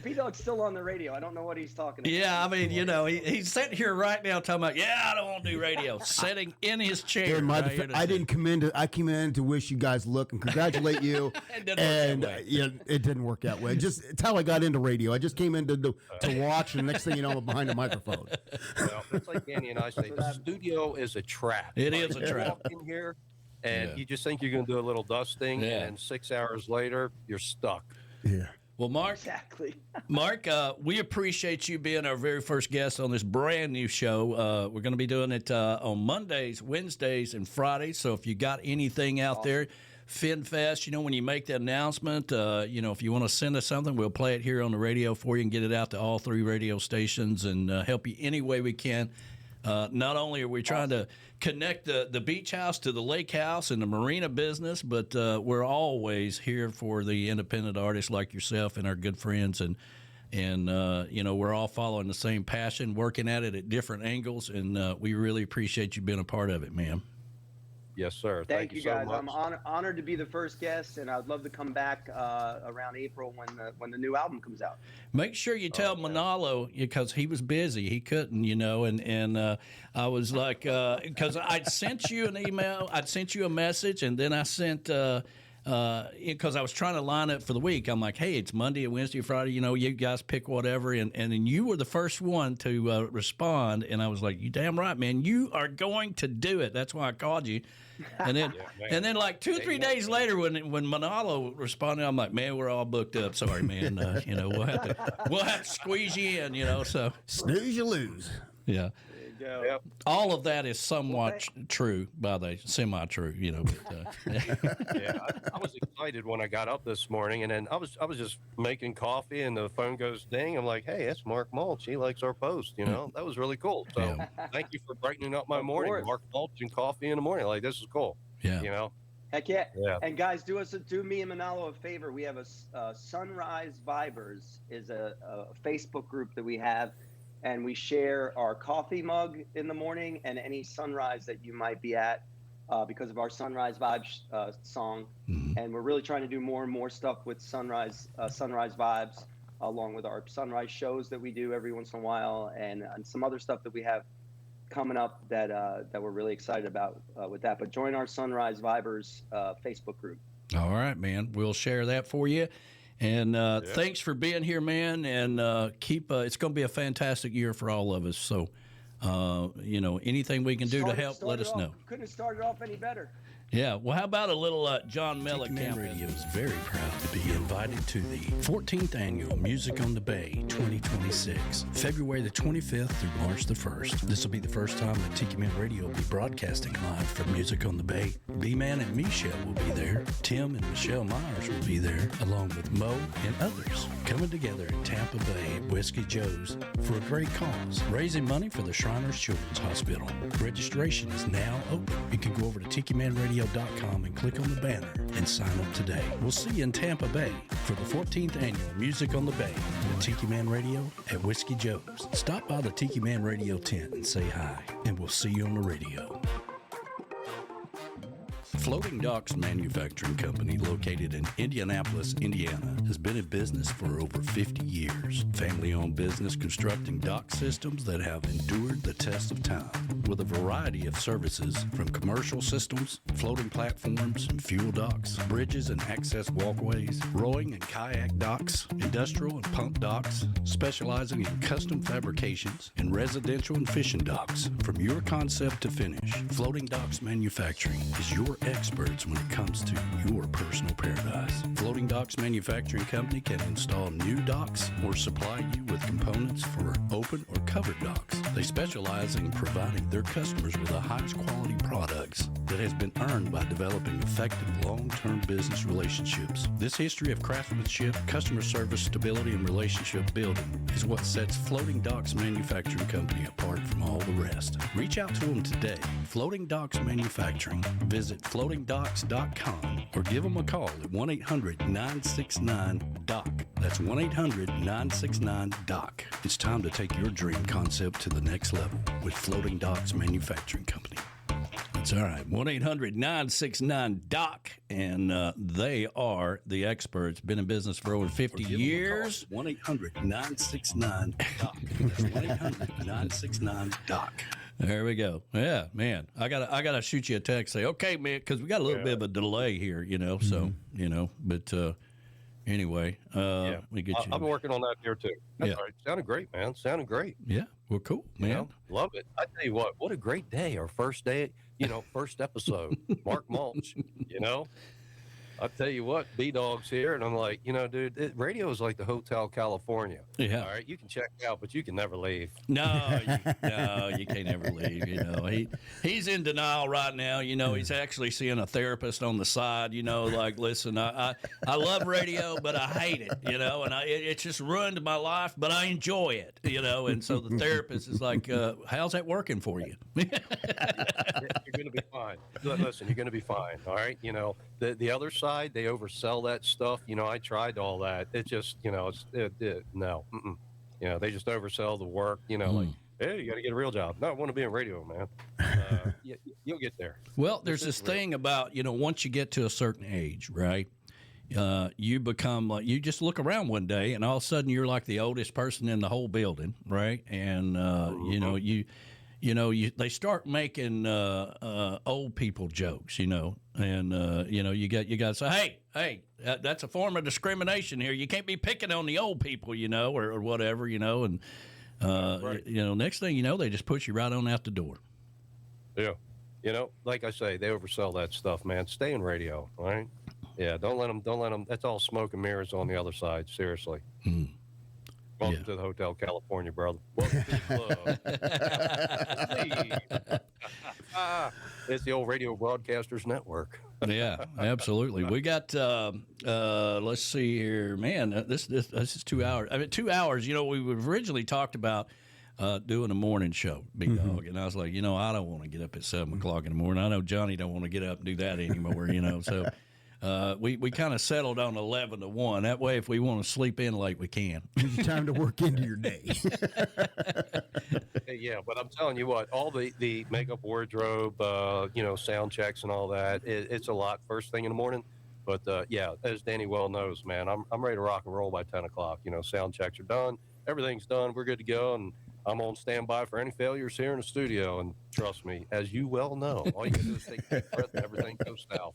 Speaker 6: B-Dog's still on the radio. I don't know what he's talking about.
Speaker 1: Yeah, I mean, he's sitting here right now talking about, I don't want to do radio, sitting in his chair.
Speaker 3: I came in to wish you guys luck and congratulate you. It didn't work that way. It's how I got into radio. I just came in to watch, and the next thing you know, I'm behind a microphone.
Speaker 2: Well, it's like Danny and I say, the studio is a trap.
Speaker 1: It is a trap.
Speaker 2: You walk in here, and you just think you're going to do a little dusting, and 6 hours later, you're stuck.
Speaker 3: Yeah.
Speaker 1: Well, Mark,
Speaker 6: exactly.
Speaker 1: Mark, we appreciate you being our very first guest on this brand new show. We're going to be doing it on Mondays, Wednesdays, and Fridays. So if you got anything out there, FinFest, when you make the announcement, if you want to send us something, we'll play it here on the radio for you and get it out to all 3 radio stations and help you any way we can. Not only are we trying to connect the beach house to the lake house and the marina business, but we're always here for the independent artists like yourself and our good friends. And we're all following the same passion, working at it at different angles. And we really appreciate you being a part of it, man.
Speaker 2: Yes, sir.
Speaker 6: Thank you, guys.
Speaker 2: So much.
Speaker 6: I'm honored to be the first guest, and I'd love to come back around April when the new album comes out.
Speaker 1: Make sure you tell Manalo, because he was busy, he couldn't, and I was like, because I'd sent you an email, I'd sent you a message, and then I sent. Because I was trying to line up for the week. I'm like, hey, it's Monday, Wednesday, Friday. You guys pick whatever. And then you were the first one to respond. And I was like, you damn right, man. You are going to do it. That's why I called you. And then and then like 2 or 3 days later when Manalo responded, I'm like, man, we're all booked up. Sorry, man. We'll have to squeeze you in, so.
Speaker 3: Snooze, you lose.
Speaker 1: Yeah.
Speaker 6: Go.
Speaker 2: Yep.
Speaker 1: All of that is somewhat true, by the semi-true, But,
Speaker 2: I was excited when I got up this morning, and then I was just making coffee, and the phone goes ding. I'm like, hey, that's Mark Mulch. He likes our post. That was really cool. So thank you for brightening up my morning. Mark Mulch and coffee in the morning. Like, this is cool.
Speaker 1: Yeah.
Speaker 6: Heck yeah. And guys, do me and Manalo a favor. We have a Sunrise Vibers is a Facebook group that we have. And we share our coffee mug in the morning and any sunrise that you might be at because of our Sunrise Vibes song. Mm-hmm. And we're really trying to do more and more stuff with Sunrise Vibes, along with our sunrise shows that we do every once in a while, and some other stuff that we have coming up that we're really excited about with that. But join our Sunrise Vibers Facebook group.
Speaker 1: All right, man. We'll share that for you. And thanks for being here, man. And keep. It's going to be a fantastic year for all of us. So, anything we can do to help, let us know.
Speaker 6: Couldn't have started off any better.
Speaker 1: Yeah. Well, how about a little John Mellencamp?
Speaker 7: Tiki Man Radio is very proud to be invited to the 14th Annual Music on the Bay 2026, February the 25th through March the 1st. This will be the first time that Tiki Man Radio will be broadcasting live from Music on the Bay. B-Man and Michelle will be there. Tim and Michelle Myers will be there, along with Mo and others, coming together in Tampa Bay at Whiskey Joe's for a great cause, raising money for the Shriners Children's Hospital. Registration is now open. You can go over to TikiManRadio.com and click on the banner and sign up today. We'll see you in Tampa Bay for the 14th Annual Music on the Bay with Tiki Man Radio at Whiskey Joe's. Stop by the Tiki Man Radio tent and say hi, and we'll see you on the radio. Floating Docks Manufacturing Company, located in Indianapolis, Indiana, has been in business for over 50 years. Family-owned business constructing dock systems that have endured the test of time, with a variety of services from commercial systems, floating platforms and fuel docks, bridges and access walkways, rowing and kayak docks, industrial and pump docks, specializing in custom fabrications and residential and fishing docks. From your concept to finish, Floating Docks Manufacturing is your experts when it comes to your personal paradise. Floating Docks Manufacturing Company can install new docks or supply you with components for open or covered docks. They specialize in providing their customers with the highest quality products that has been earned by developing effective long-term business relationships. This history of craftsmanship, customer service, stability, and relationship building is what sets Floating Docks Manufacturing Company apart from all the rest. Reach out to them today. Floating Docks Manufacturing. Visit floatingdocks.com or give them a call at 1-800-969-DOC. That's 1-800-969-DOC. It's time to take your dream concept to the next level with Floating Docks Manufacturing Company. That's all right. 1-800-969-DOC, and they are the experts. Been in business for over 50 years. 1-800-969-DOC. That's 1-800-969-DOC. There we go. Yeah, man. I gotta shoot you a text. Say, okay, man, because we got a little bit of a delay here, So but anyway, we get you.
Speaker 2: I'm working on that here too. That's all right. Sounded great, man. Sounded great.
Speaker 1: Yeah, well, cool, man.
Speaker 2: Love it. I tell you what a great day. Our first day, first episode. Mark Mulch. I tell you what, B-Dog's here, and I'm like, dude, radio is like the Hotel California.
Speaker 1: Yeah.
Speaker 2: All right, you can check out, but you can never leave.
Speaker 1: No, you can't ever leave. He's in denial right now. He's actually seeing a therapist on the side. Like, listen, I love radio, but I hate it. And it's just ruined my life, but I enjoy it. And so the therapist is like, how's that working for you?
Speaker 2: You're going to be fine. Listen, you're going to be fine. All right, the other side. They oversell that stuff. I tried all that. It just, no. They just oversell the work. Like, hey, you got to get a real job. No, I want to be in radio, man. You'll get there.
Speaker 1: Well, there's this thing about once you get to a certain age, right? You become you just look around one day, and all of a sudden you're like the oldest person in the whole building, right? And they start making old people jokes, and you got to say, hey, that's a form of discrimination here. You can't be picking on the old people, or whatever, and right. Next thing you know, they just push you right on out the door.
Speaker 2: Yeah, like I say, they oversell that stuff, man. Stay in radio, all right? Yeah, don't let them. That's all smoke and mirrors on the other side. Seriously. Mm. Welcome to the Hotel California, brother. Welcome to the club. It's the old Radio Broadcasters Network.
Speaker 1: Yeah, absolutely. We got, let's see here, man, this is 2 hours. 2 hours, we originally talked about doing a morning show, Big Dog. And I was like, I don't want to get up at 7 o'clock in the morning. I know Johnny don't want to get up and do that anymore, so... we kind of settled on 11 to 1. That way, if we want to sleep in late, we can.
Speaker 3: Gives you time to work into your day.
Speaker 2: Yeah, but I'm telling you what, all the makeup, wardrobe, sound checks and all that, it's a lot first thing in the morning. But as Danny well knows, man, I'm ready to rock and roll by 10 o'clock. Sound checks are done, everything's done, we're good to go, and I'm on standby for any failures here in the studio. And trust me, as you well know, all you got to do is take a deep breath and everything goes south.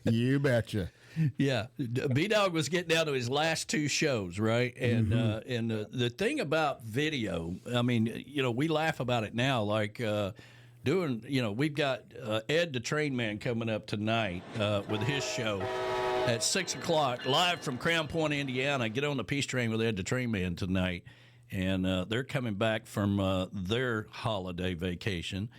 Speaker 3: You betcha.
Speaker 1: Yeah, B-Dog was getting down to his last 2 shows, right? And the thing about video, I mean, we laugh about it now, like we've got Ed the Train Man coming up tonight with his show at 6 o'clock, live from Crown Point, Indiana. Get on the Peace Train with Ed the Train Man tonight. And they're coming back from their holiday vacation.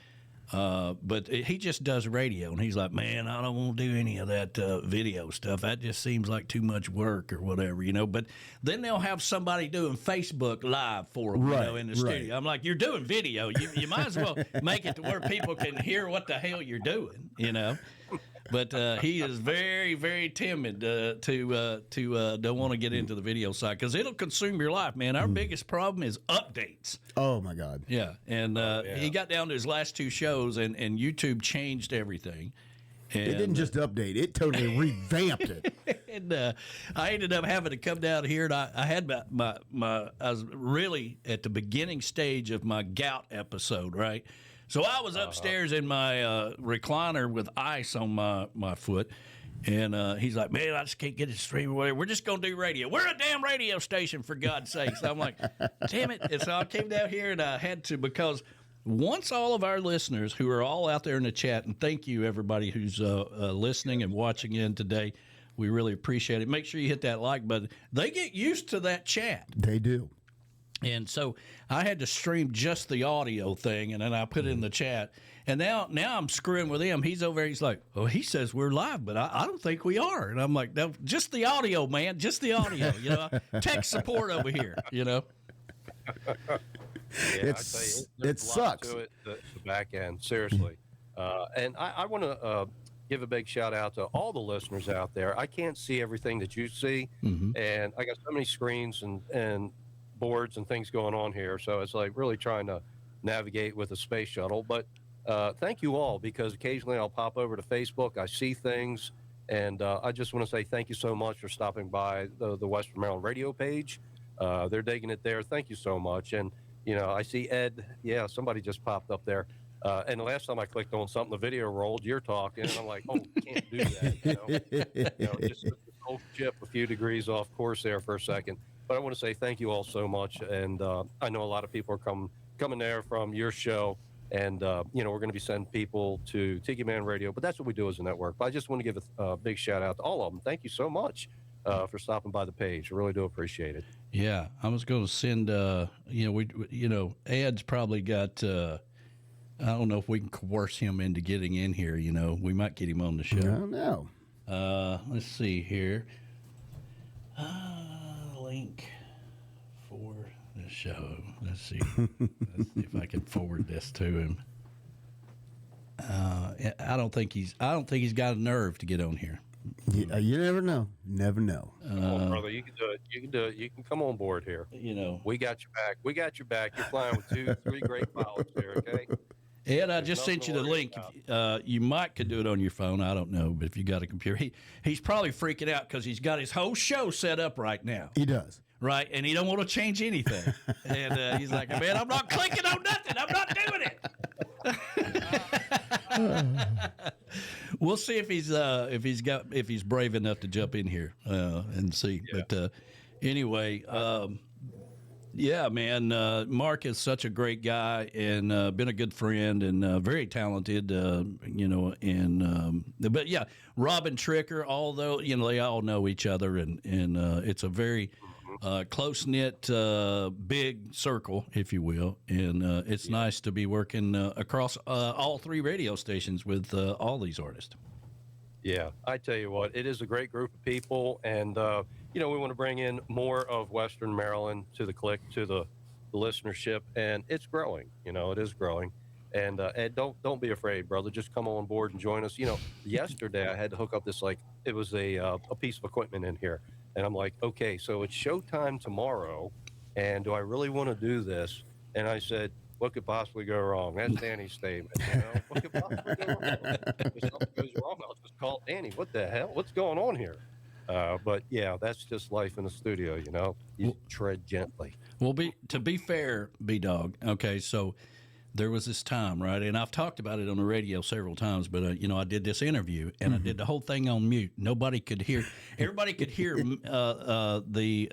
Speaker 1: But he just does radio, and he's like, man, I don't want to do any of that video stuff. That just seems like too much work or whatever, But then they'll have somebody doing Facebook Live for them, in the studio. I'm like, you're doing video. You might as well make it to where people can hear what the hell you're doing, But he is very, very timid to don't want to get into the video side because it'll consume your life, man. Our biggest problem is updates.
Speaker 3: Oh, my God.
Speaker 1: Yeah, and he got down to his last 2 shows, and YouTube changed everything. And,
Speaker 3: it didn't just update; it totally revamped it.
Speaker 1: And I ended up having to come down here, and I had my I was really at the beginning stage of my gout episode, right? So I was upstairs in my recliner with ice on my foot, and he's like, man, I just can't get it straight or whatever. We're just going to do radio. We're a damn radio station, for God's sake. So I'm like, damn it. And so I came down here, and I had to, because once all of our listeners who are all out there in the chat, and thank you, everybody who's listening and watching in today, we really appreciate it. Make sure you hit that like button. They get used to that chat.
Speaker 3: They do.
Speaker 1: And so I had to stream just the audio thing, and then I put it in the chat. And now I'm screwing with him. He's over there. He's like, oh, he says we're live, but I don't think we are. And I'm like, no, just the audio, man, just the audio. Tech support over here.
Speaker 2: Yeah,
Speaker 3: It sucks.
Speaker 2: To it, the back end, seriously. And I want to give a big shout out to all the listeners out there. I can't see everything that you see, and I got so many screens and boards and things going on here, so it's like really trying to navigate with a space shuttle. But thank you all, because occasionally I'll pop over to Facebook, I see things, and I just want to say thank you so much for stopping by the Western Maryland radio page. They're digging it there. Thank you so much. And I see Ed, somebody just popped up there, and the last time I clicked on something, the video rolled, you're talking, and I'm like, oh, can't do that. Just the whole ship a few degrees off course there for a second. But I want to say thank you all so much, and I know a lot of people are coming there from your show, and we're going to be sending people to Tiki Man Radio, but that's what we do as a network. But I just want to give a big shout out to all of them. Thank you so much for stopping by the page. I really do appreciate it.
Speaker 1: Yeah, I was going to send. Ed's probably got. I don't know if we can coerce him into getting in here. We might get him on the show.
Speaker 3: I don't know.
Speaker 1: Let's see here. Link for the show. Let's see if I can forward this to him. I don't think he's got a nerve to get on here.
Speaker 3: Yeah, you never know. Never know.
Speaker 2: Come on, brother. You can do it. You can do it. You can come on board here. We got your back. We got your back. You're flying with 2-3 great pilots here, okay?
Speaker 1: Ed, I just sent you the link. You might could do it on your phone. I don't know, but if you got a computer, he's probably freaking out because he's got his whole show set up right now.
Speaker 3: He does.
Speaker 1: Right, and he don't want to change anything. And he's like, man, I'm not clicking on nothing. I'm not doing it. We'll see if he's brave enough to jump in here and see. Yeah. But anyway. Yeah, man. Mark is such a great guy and been a good friend and very talented, but yeah, Robin Tricker, although, they all know each other and it's a very close-knit, big circle, if you will. And it's nice to be working across all 3 radio stations with all these artists.
Speaker 2: Yeah, I tell you what, it is a great group of people, and we want to bring in more of Western Maryland to the click, to the listenership, and it's growing. It is growing, and Ed, don't be afraid, brother. Just come on board and join us. Yesterday I had to hook up this it was a piece of equipment in here, and I'm like, okay, so it's showtime tomorrow, and do I really want to do this? And I said, what could possibly go wrong? That's Danny's statement. What could possibly go wrong? If something goes wrong, I'll just call Danny. What the hell? What's going on here? But yeah, that's just life in the studio. You tread gently.
Speaker 1: Well, to be fair, B-Dog, okay, so there was this time, right, and I've talked about it on the radio several times, but, I did this interview, and I did the whole thing on mute. Nobody could hear. Everybody could hear they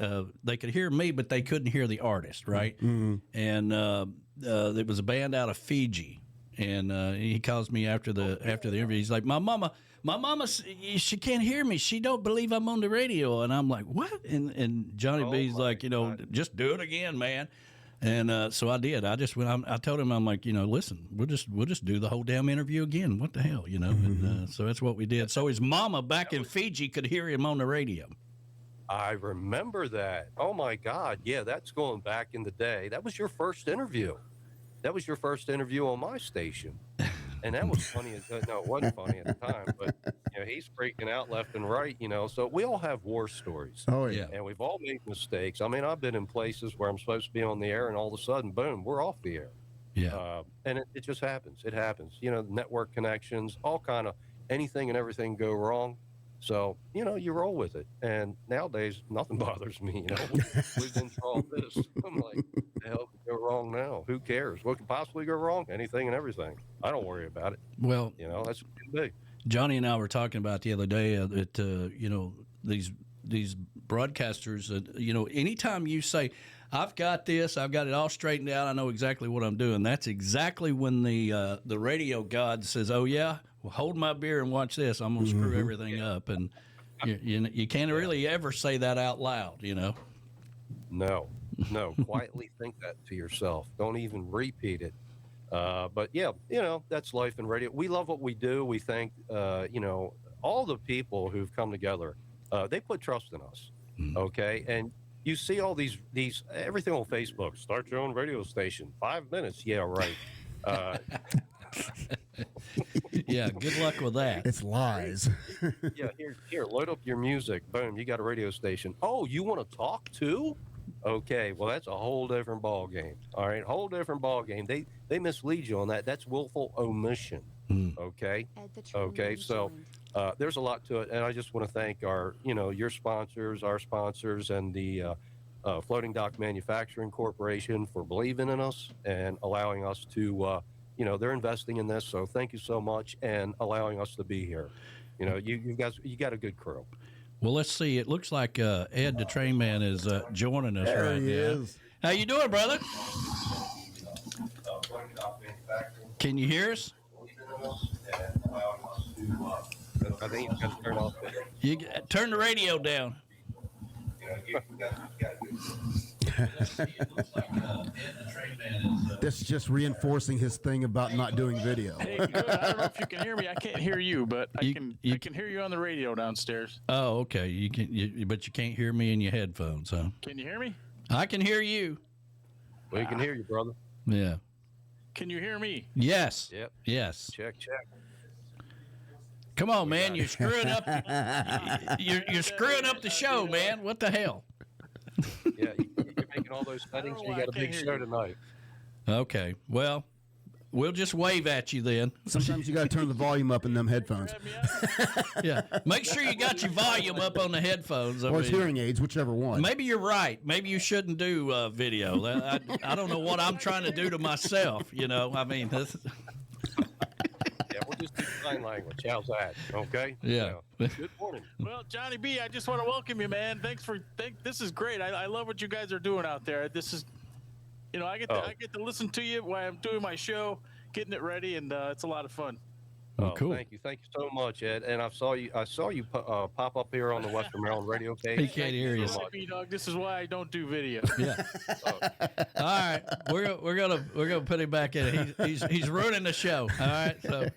Speaker 1: could hear me, but they couldn't hear the artist, right? And there was a band out of Fiji, and he calls me after the interview. He's like, my mama, she can't hear me. She don't believe I'm on the radio. And I'm like, what? And Johnny B's like, just do it again, man. And so I did. I just went. I told him, I'm like, listen, we'll just do the whole damn interview again. What the hell, And so that's what we did. So his mama back in Fiji could hear him on the radio.
Speaker 2: I remember that. Oh my God, yeah, that's going back in the day. That was your first interview. That was your first interview on my station. And that was funny. No, it wasn't funny at the time, but he's freaking out left and right. So we all have war stories.
Speaker 3: Oh yeah,
Speaker 2: and we've all made mistakes. I mean, I've been in places where I'm supposed to be on the air, and all of a sudden, boom, we're off the air.
Speaker 1: Yeah,
Speaker 2: and it just happens. It happens. Network connections, all kind of anything and everything go wrong. So you roll with it. And nowadays, nothing bothers me. We've been through all this. I'm like, what the hell could go wrong now? Who cares? What could possibly go wrong? Anything and everything. I don't worry about it.
Speaker 1: Well,
Speaker 2: that's what it can be.
Speaker 1: Johnny and I were talking about the other day that these broadcasters, anytime you say, I've got this, I've got it all straightened out, I know exactly what I'm doing, that's exactly when the radio god says, oh yeah, well, hold my beer and watch this, I'm going to screw everything up. And you can't really ever say that out loud,
Speaker 2: No, quietly think that to yourself. Don't even repeat it. But yeah, that's life in radio. We love what we do. We thank, all the people who've come together. They put trust in us. Okay. And you see all these everything on Facebook, start your own radio station, 5 minutes. Yeah. Right.
Speaker 1: Yeah. Good luck with that.
Speaker 3: it's lies.
Speaker 2: Yeah. Here, load up your music. Boom. You got a radio station. Oh, you want to talk too? Okay, well, that's a whole different ball game. All right, whole different ball game. They mislead you on that. That's willful omission. Okay, okay. So there's a lot to it, and I just want to thank our, your sponsors, our sponsors, and the Floating Dock Manufacturing Corporation for believing in us and allowing us to, they're investing in this. So thank you so much, and allowing us to be here. You guys, you got a good crew.
Speaker 1: Well, let's see. It looks like Ed, the train man, is joining us right now.
Speaker 3: Is.
Speaker 1: How you doing, brother? Can you hear us?
Speaker 2: I think you got to turn off.
Speaker 1: You turn the radio down.
Speaker 3: This is just reinforcing his thing about not doing video.
Speaker 8: Hey, good. I don't know if you can hear me. I can't hear you, but I can hear you on the radio downstairs.
Speaker 1: Oh, okay. But you can't hear me in your headphones, huh?
Speaker 8: Can you hear me?
Speaker 1: I can hear you.
Speaker 2: We can hear you, brother.
Speaker 1: Yeah.
Speaker 8: Can you hear me?
Speaker 1: Yes.
Speaker 2: Yep.
Speaker 1: Yes.
Speaker 2: Check.
Speaker 1: Come on, man. You're screwing up. You're screwing up the show, man. What the hell?
Speaker 2: Yeah, you're making all those settings. You got a big show tonight.
Speaker 1: Okay. Well, we'll just wave at you then.
Speaker 3: Sometimes you got to turn the volume up in them headphones.
Speaker 1: Yeah. Make sure you got your volume up on the headphones.
Speaker 3: Or hearing aids, whichever one.
Speaker 1: Maybe you're right. Maybe you shouldn't do video. I don't know what I'm trying to do to myself. I mean,
Speaker 2: Yeah, we'll just do sign language. How's that? Okay.
Speaker 1: Yeah.
Speaker 2: Good morning.
Speaker 8: Well, Johnny B, I just want to welcome you, man. This is great. I love what you guys are doing out there. This is, I get to listen to you while I'm doing my show, getting it ready, and it's a lot of fun.
Speaker 1: Oh, cool.
Speaker 2: Thank you so much, Ed. And I saw you pop up here on the Western Maryland radio page.
Speaker 1: He can't hear you.
Speaker 8: B-Dog, this is why I don't do video.
Speaker 1: Yeah. All right, we're gonna put him back in. He's ruining the show. All right. So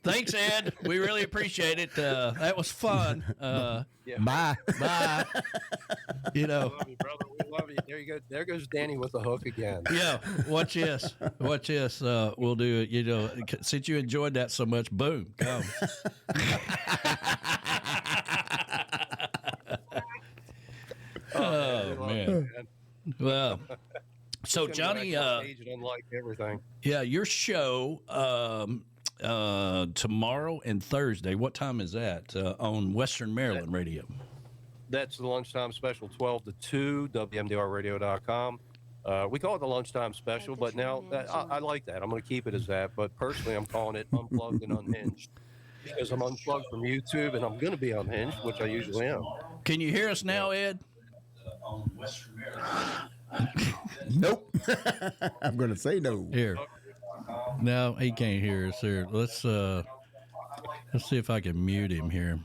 Speaker 1: thanks, Ed. We really appreciate it. That was fun.
Speaker 2: Yeah.
Speaker 3: Bye.
Speaker 2: We love you, brother. We love you. There you go. There goes Danny with the hook again.
Speaker 1: Yeah. Watch this. We'll do it. Since you enjoyed that so much, boom, come. Oh man. Well, so Johnny,
Speaker 2: unlike everything.
Speaker 1: Yeah, your show tomorrow and Thursday. What time is that on Western Maryland Radio?
Speaker 2: That's the lunchtime special, 12 to 2, WMDRradio.com. We call it the lunchtime special, but now I like that. I'm going to keep it as that. But personally, I'm calling it Unplugged and Unhinged because I'm unplugged from YouTube and I'm going to be unhinged, which I usually am.
Speaker 1: Can you hear us now, Ed?
Speaker 3: Nope. I'm going to say no.
Speaker 1: Here. No, he can't hear us here. Let's see if I can mute him here.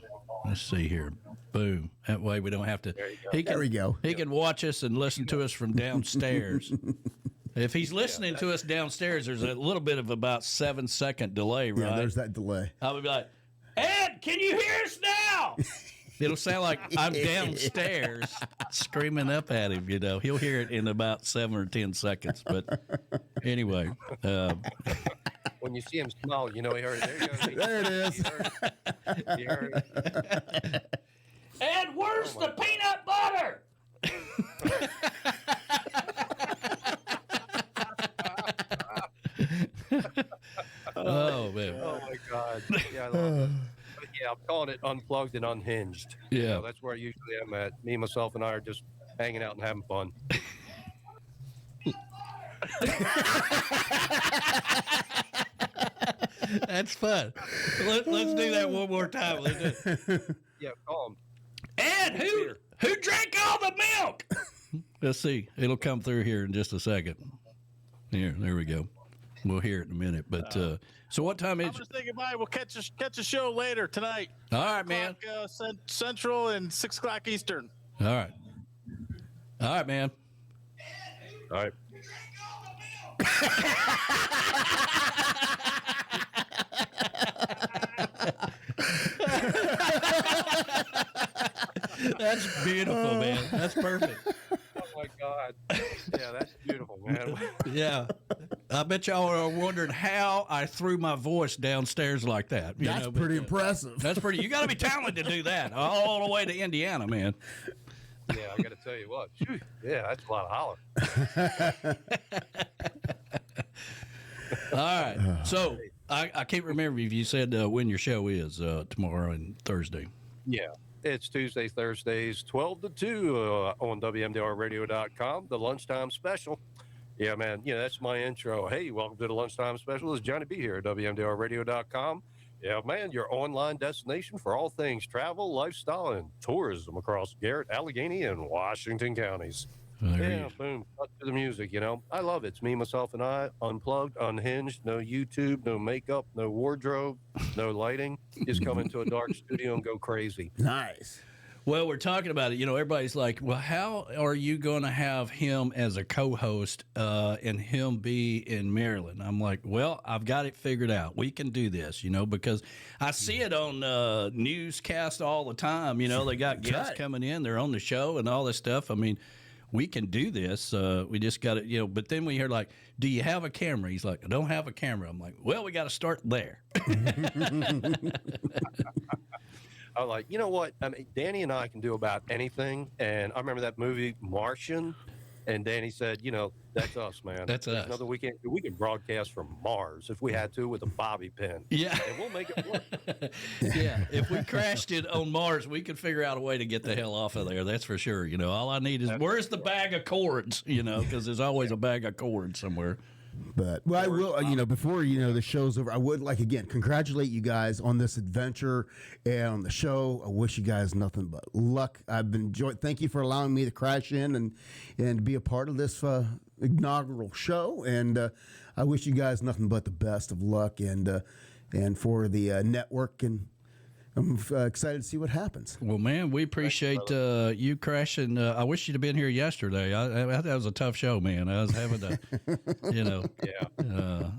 Speaker 1: Let's see here. Boom. That way we don't have to.
Speaker 3: There we go.
Speaker 1: He can watch us and listen to us from downstairs. If he's listening to us downstairs, there's a little bit of about 7-second delay, right?
Speaker 3: Yeah, there's that delay.
Speaker 1: I would be like, Ed, can you hear us now? It'll sound like I'm downstairs screaming up at him, you know. He'll hear it in about 7 or 10 seconds. But anyway.
Speaker 2: When you see him smile, you know he heard it.
Speaker 3: There it is.
Speaker 2: He heard it.
Speaker 1: Ed, where's the peanut butter? Oh, man.
Speaker 2: Oh, my God. Yeah, I love it. But yeah, I'm calling it Unplugged and Unhinged.
Speaker 1: Yeah.
Speaker 2: You know, that's where I usually am at. Me, myself, and I are just hanging out and having fun.
Speaker 1: That's fun. Let's do that one more time. Let's do it.
Speaker 2: Yeah, call him.
Speaker 1: Ed, who drank all the milk? Let's see. It'll come through here in just a second. Here, there we go. We'll hear it in a minute. But so what time is
Speaker 8: I'm just thinking, bye. We'll catch a show later tonight.
Speaker 1: All right, man.
Speaker 8: Central and 6 o'clock Eastern.
Speaker 1: All right. All right, man.
Speaker 2: All right.
Speaker 1: That's beautiful, man. That's perfect.
Speaker 2: Oh, my God. Yeah, that's beautiful, man.
Speaker 1: Yeah. I bet y'all are wondering how I threw my voice downstairs like that.
Speaker 3: That's pretty impressive.
Speaker 1: That's pretty. You got to be talented to do that all the way to Indiana, man.
Speaker 2: Yeah, I got to tell you what. Phew, yeah, that's a lot of holler.
Speaker 1: All right. So I can't remember if you said when your show is tomorrow and Thursday.
Speaker 2: Yeah. It's Tuesdays, Thursdays, 12 to 2 on WMDRradio.com, the lunchtime special. Yeah, man, that's my intro. Hey, welcome to the lunchtime special. This is Johnny B here at WMDRradio.com. Yeah, man, your online destination for all things travel, lifestyle, and tourism across Garrett, Allegheny, and Washington counties. Yeah, boom, cut to the music, I love it. It's me, myself, and I, unplugged, unhinged, no YouTube, no makeup, no wardrobe, no lighting. Just come into a dark studio and go crazy.
Speaker 3: Nice.
Speaker 1: Well, we're talking about it. Everybody's like, well, how are you going to have him as a co-host and him be in Maryland? I'm like, well, I've got it figured out. We can do this, because I see it on newscast all the time. They got guests coming in. They're on the show and all this stuff. I mean, we can do this. We just got to, but then we hear like, do you have a camera? He's like, I don't have a camera. I'm like, well, we got to start there.
Speaker 2: I'm like, you know what? I mean, Danny and I can do about anything. And I remember that movie Martian. And Danny said, that's us, man.
Speaker 1: That's us.
Speaker 2: Another weekend. We can broadcast from Mars if we had to with a bobby pin.
Speaker 1: Yeah.
Speaker 2: And we'll make it work.
Speaker 1: Yeah. If we crashed it on Mars, we could figure out a way to get the hell off of there. That's for sure. All I need is where's the bag of cords, because there's always a bag of cords somewhere.
Speaker 3: But I will, before the show's over, I would like congratulate you guys on this adventure and on the show. I wish you guys nothing but luck. I've been enjoying. Thank you for allowing me to crash in and be a part of this inaugural show. And I wish you guys nothing but the best of luck and for the network. And I'm excited to see what happens.
Speaker 1: Well, man, we appreciate you crashing. I wish you'd have been here yesterday. That was a tough show, man. I was having to,
Speaker 2: Yeah.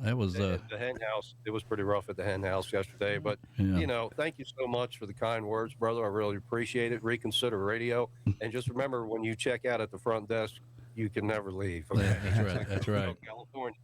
Speaker 1: That was
Speaker 2: the hen house. It was pretty rough at the hen house yesterday. But, thank you so much for the kind words, brother. I really appreciate it. Reconsider radio. And just remember, when you check out at the front desk, you can never leave. Okay?
Speaker 1: That's right.
Speaker 2: California.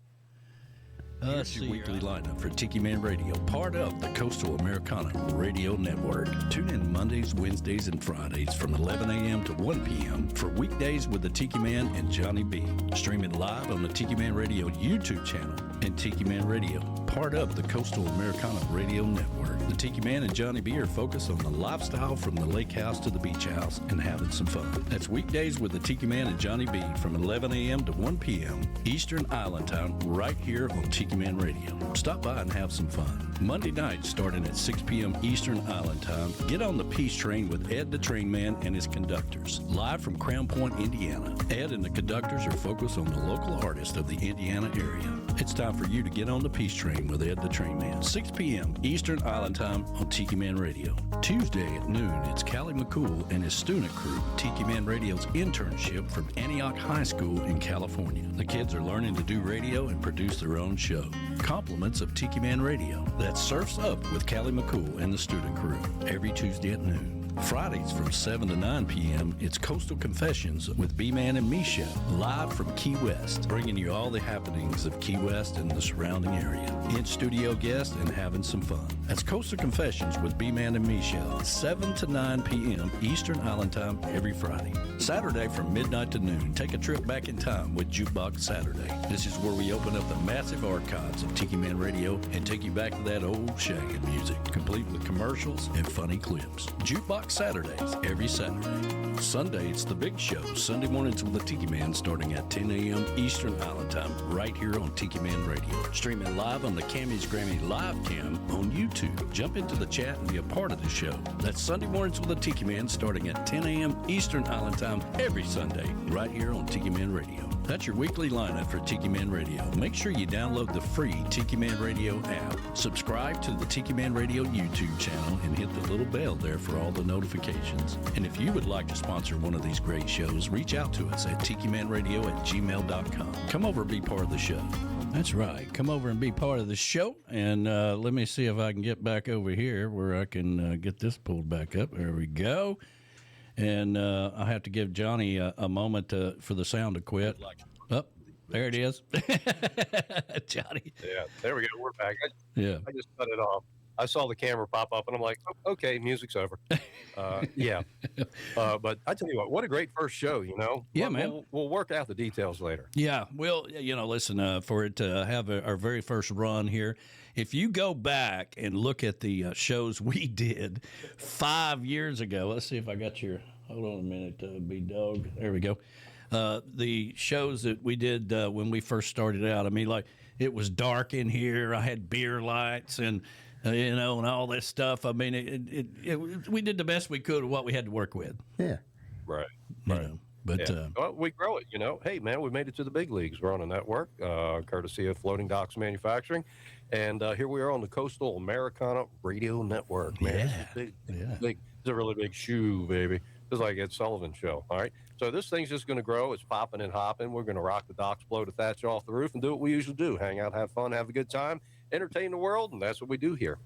Speaker 7: Here's your weekly lineup for Tiki Man Radio, part of the Coastal Americana Radio Network. Tune in Mondays, Wednesdays, and Fridays from 11 a.m. to 1 p.m. for Weekdays with the Tiki Man and Johnny B. Streaming live on the Tiki Man Radio YouTube channel. and Tiki Man Radio, part of the Coastal Americana Radio Network. The Tiki Man and Johnny B are focused on the lifestyle from the lake house to the beach house and having some fun. That's weekdays with the Tiki Man and Johnny B from 11 a.m. to 1 p.m. Eastern Island Time right here on Tiki Man Radio. Stop by and have some fun. Monday nights starting at 6 p.m. Eastern Island Time, get on the Peace Train with Ed the Train Man and his conductors. Live from Crown Point, Indiana. Ed and the conductors are focused on the local artists of the Indiana area. It's time for you to get on the Peace Train with Ed the Train Man. 6 p.m. Eastern Island Time on Tiki Man Radio. Tuesday at noon, it's Callie McCool and his student crew, Tiki Man Radio's internship from Antioch High School in California. The kids are learning to do radio and produce their own show. Compliments of Tiki Man Radio. That's Surfs Up with Callie McCool and the student crew every Tuesday at noon. Fridays from 7 to 9 p.m., it's Coastal Confessions with B-Man and Misha, live from Key West, bringing you all the happenings of Key West and the surrounding area. In-studio guests and having some fun. That's Coastal Confessions with B-Man and Misha, 7 to 9 p.m. Eastern Island Time every Friday. Saturday from midnight to noon, take a trip back in time with Jukebox Saturday. This is where we open up the massive archives of Tiki Man Radio and take you back to that old shagging music, complete with commercials and funny clips. Jukebox Saturdays every Saturday. Sunday, it's the big show. Sunday mornings with the Tiki Man starting at 10 a.m. Eastern Island Time right here on Tiki Man Radio. Streaming live on the Cammy's Grammy Live Cam on YouTube. Jump into the chat and be a part of the show. That's Sunday mornings with the Tiki Man starting at 10 a.m. Eastern Island Time every Sunday right here on Tiki Man Radio. That's your weekly lineup for Tiki Man Radio. Make sure you download the free Tiki Man Radio app. Subscribe to the Tiki Man Radio YouTube channel and hit the little bell there for all the notifications. And if you would like to sponsor one of these great shows, reach out to us at tikimanradio@gmail.com. Come over and be part of the show. That's right. Come over and be part of the show. And let me see if I can get back over here where I can get this pulled back up. There we go. And I have to give Johnny a moment for the sound to quit. Oh, there it is. Johnny.
Speaker 2: Yeah, there we go. We're back. I just cut it off. I saw the camera pop up, and I'm like, oh, okay, music's over. Yeah. But I tell you what a great first show, you know?
Speaker 1: Yeah, man.
Speaker 2: We'll work out the details later.
Speaker 1: Yeah, well, listen, for it to have our very first run here, if you go back and look at the shows we did 5 years ago, let's see if I got your, hold on a minute, B-Dog. There we go. The shows that we did when we first started out, I mean, like, it was dark in here. I had beer lights and and all this stuff. I mean, we did the best we could with what we had to work with.
Speaker 3: Yeah.
Speaker 2: Right.
Speaker 1: But
Speaker 2: well, we grow it, Hey, man, we made it to the big leagues. We're on a network, courtesy of Floating Docks Manufacturing. And here we are on the Coastal Americana Radio Network, man. It's a really big shoe, baby. Just like Ed Sullivan's show, all right? So this thing's just going to grow. It's popping and hopping. We're going to rock the docks, blow the thatch off the roof, and do what we usually do. Hang out, have fun, have a good time, entertain the world, and that's what we do here.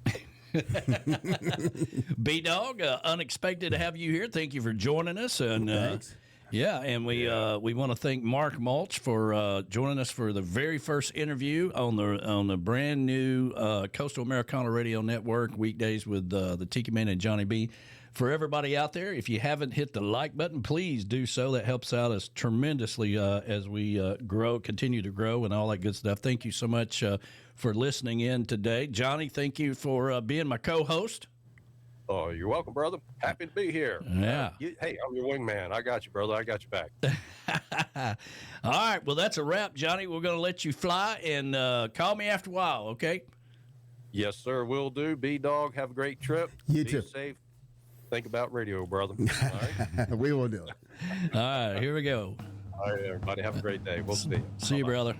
Speaker 1: B-Dog, unexpected to have you here. Thank you for joining us. And
Speaker 3: Thanks.
Speaker 1: Yeah, and we want to thank Mark Mulch for joining us for the very first interview on the brand new Coastal Americana Radio Network, weekdays with the Tiki Man and Johnny B. For everybody out there, if you haven't hit the like button, please do so. That helps out us tremendously as we continue to grow and all that good stuff. Thank you so much for listening in today. Johnny, thank you for being my co-host.
Speaker 2: Oh, you're welcome, brother. Happy to be here.
Speaker 1: Yeah.
Speaker 2: Hey, I'm your wingman. I got you, brother. I got you back.
Speaker 1: All right. Well, that's a wrap, Johnny. We're going to let you fly and call me after a while, okay?
Speaker 2: Yes, sir. Will do. B-Dog, have a great trip.
Speaker 3: You
Speaker 2: be
Speaker 3: too.
Speaker 2: Safe. Think about radio, brother. All right.
Speaker 3: We will do it.
Speaker 1: All right. Here we go.
Speaker 2: All right, everybody. Have a great day. We'll see you.
Speaker 1: See you, brother.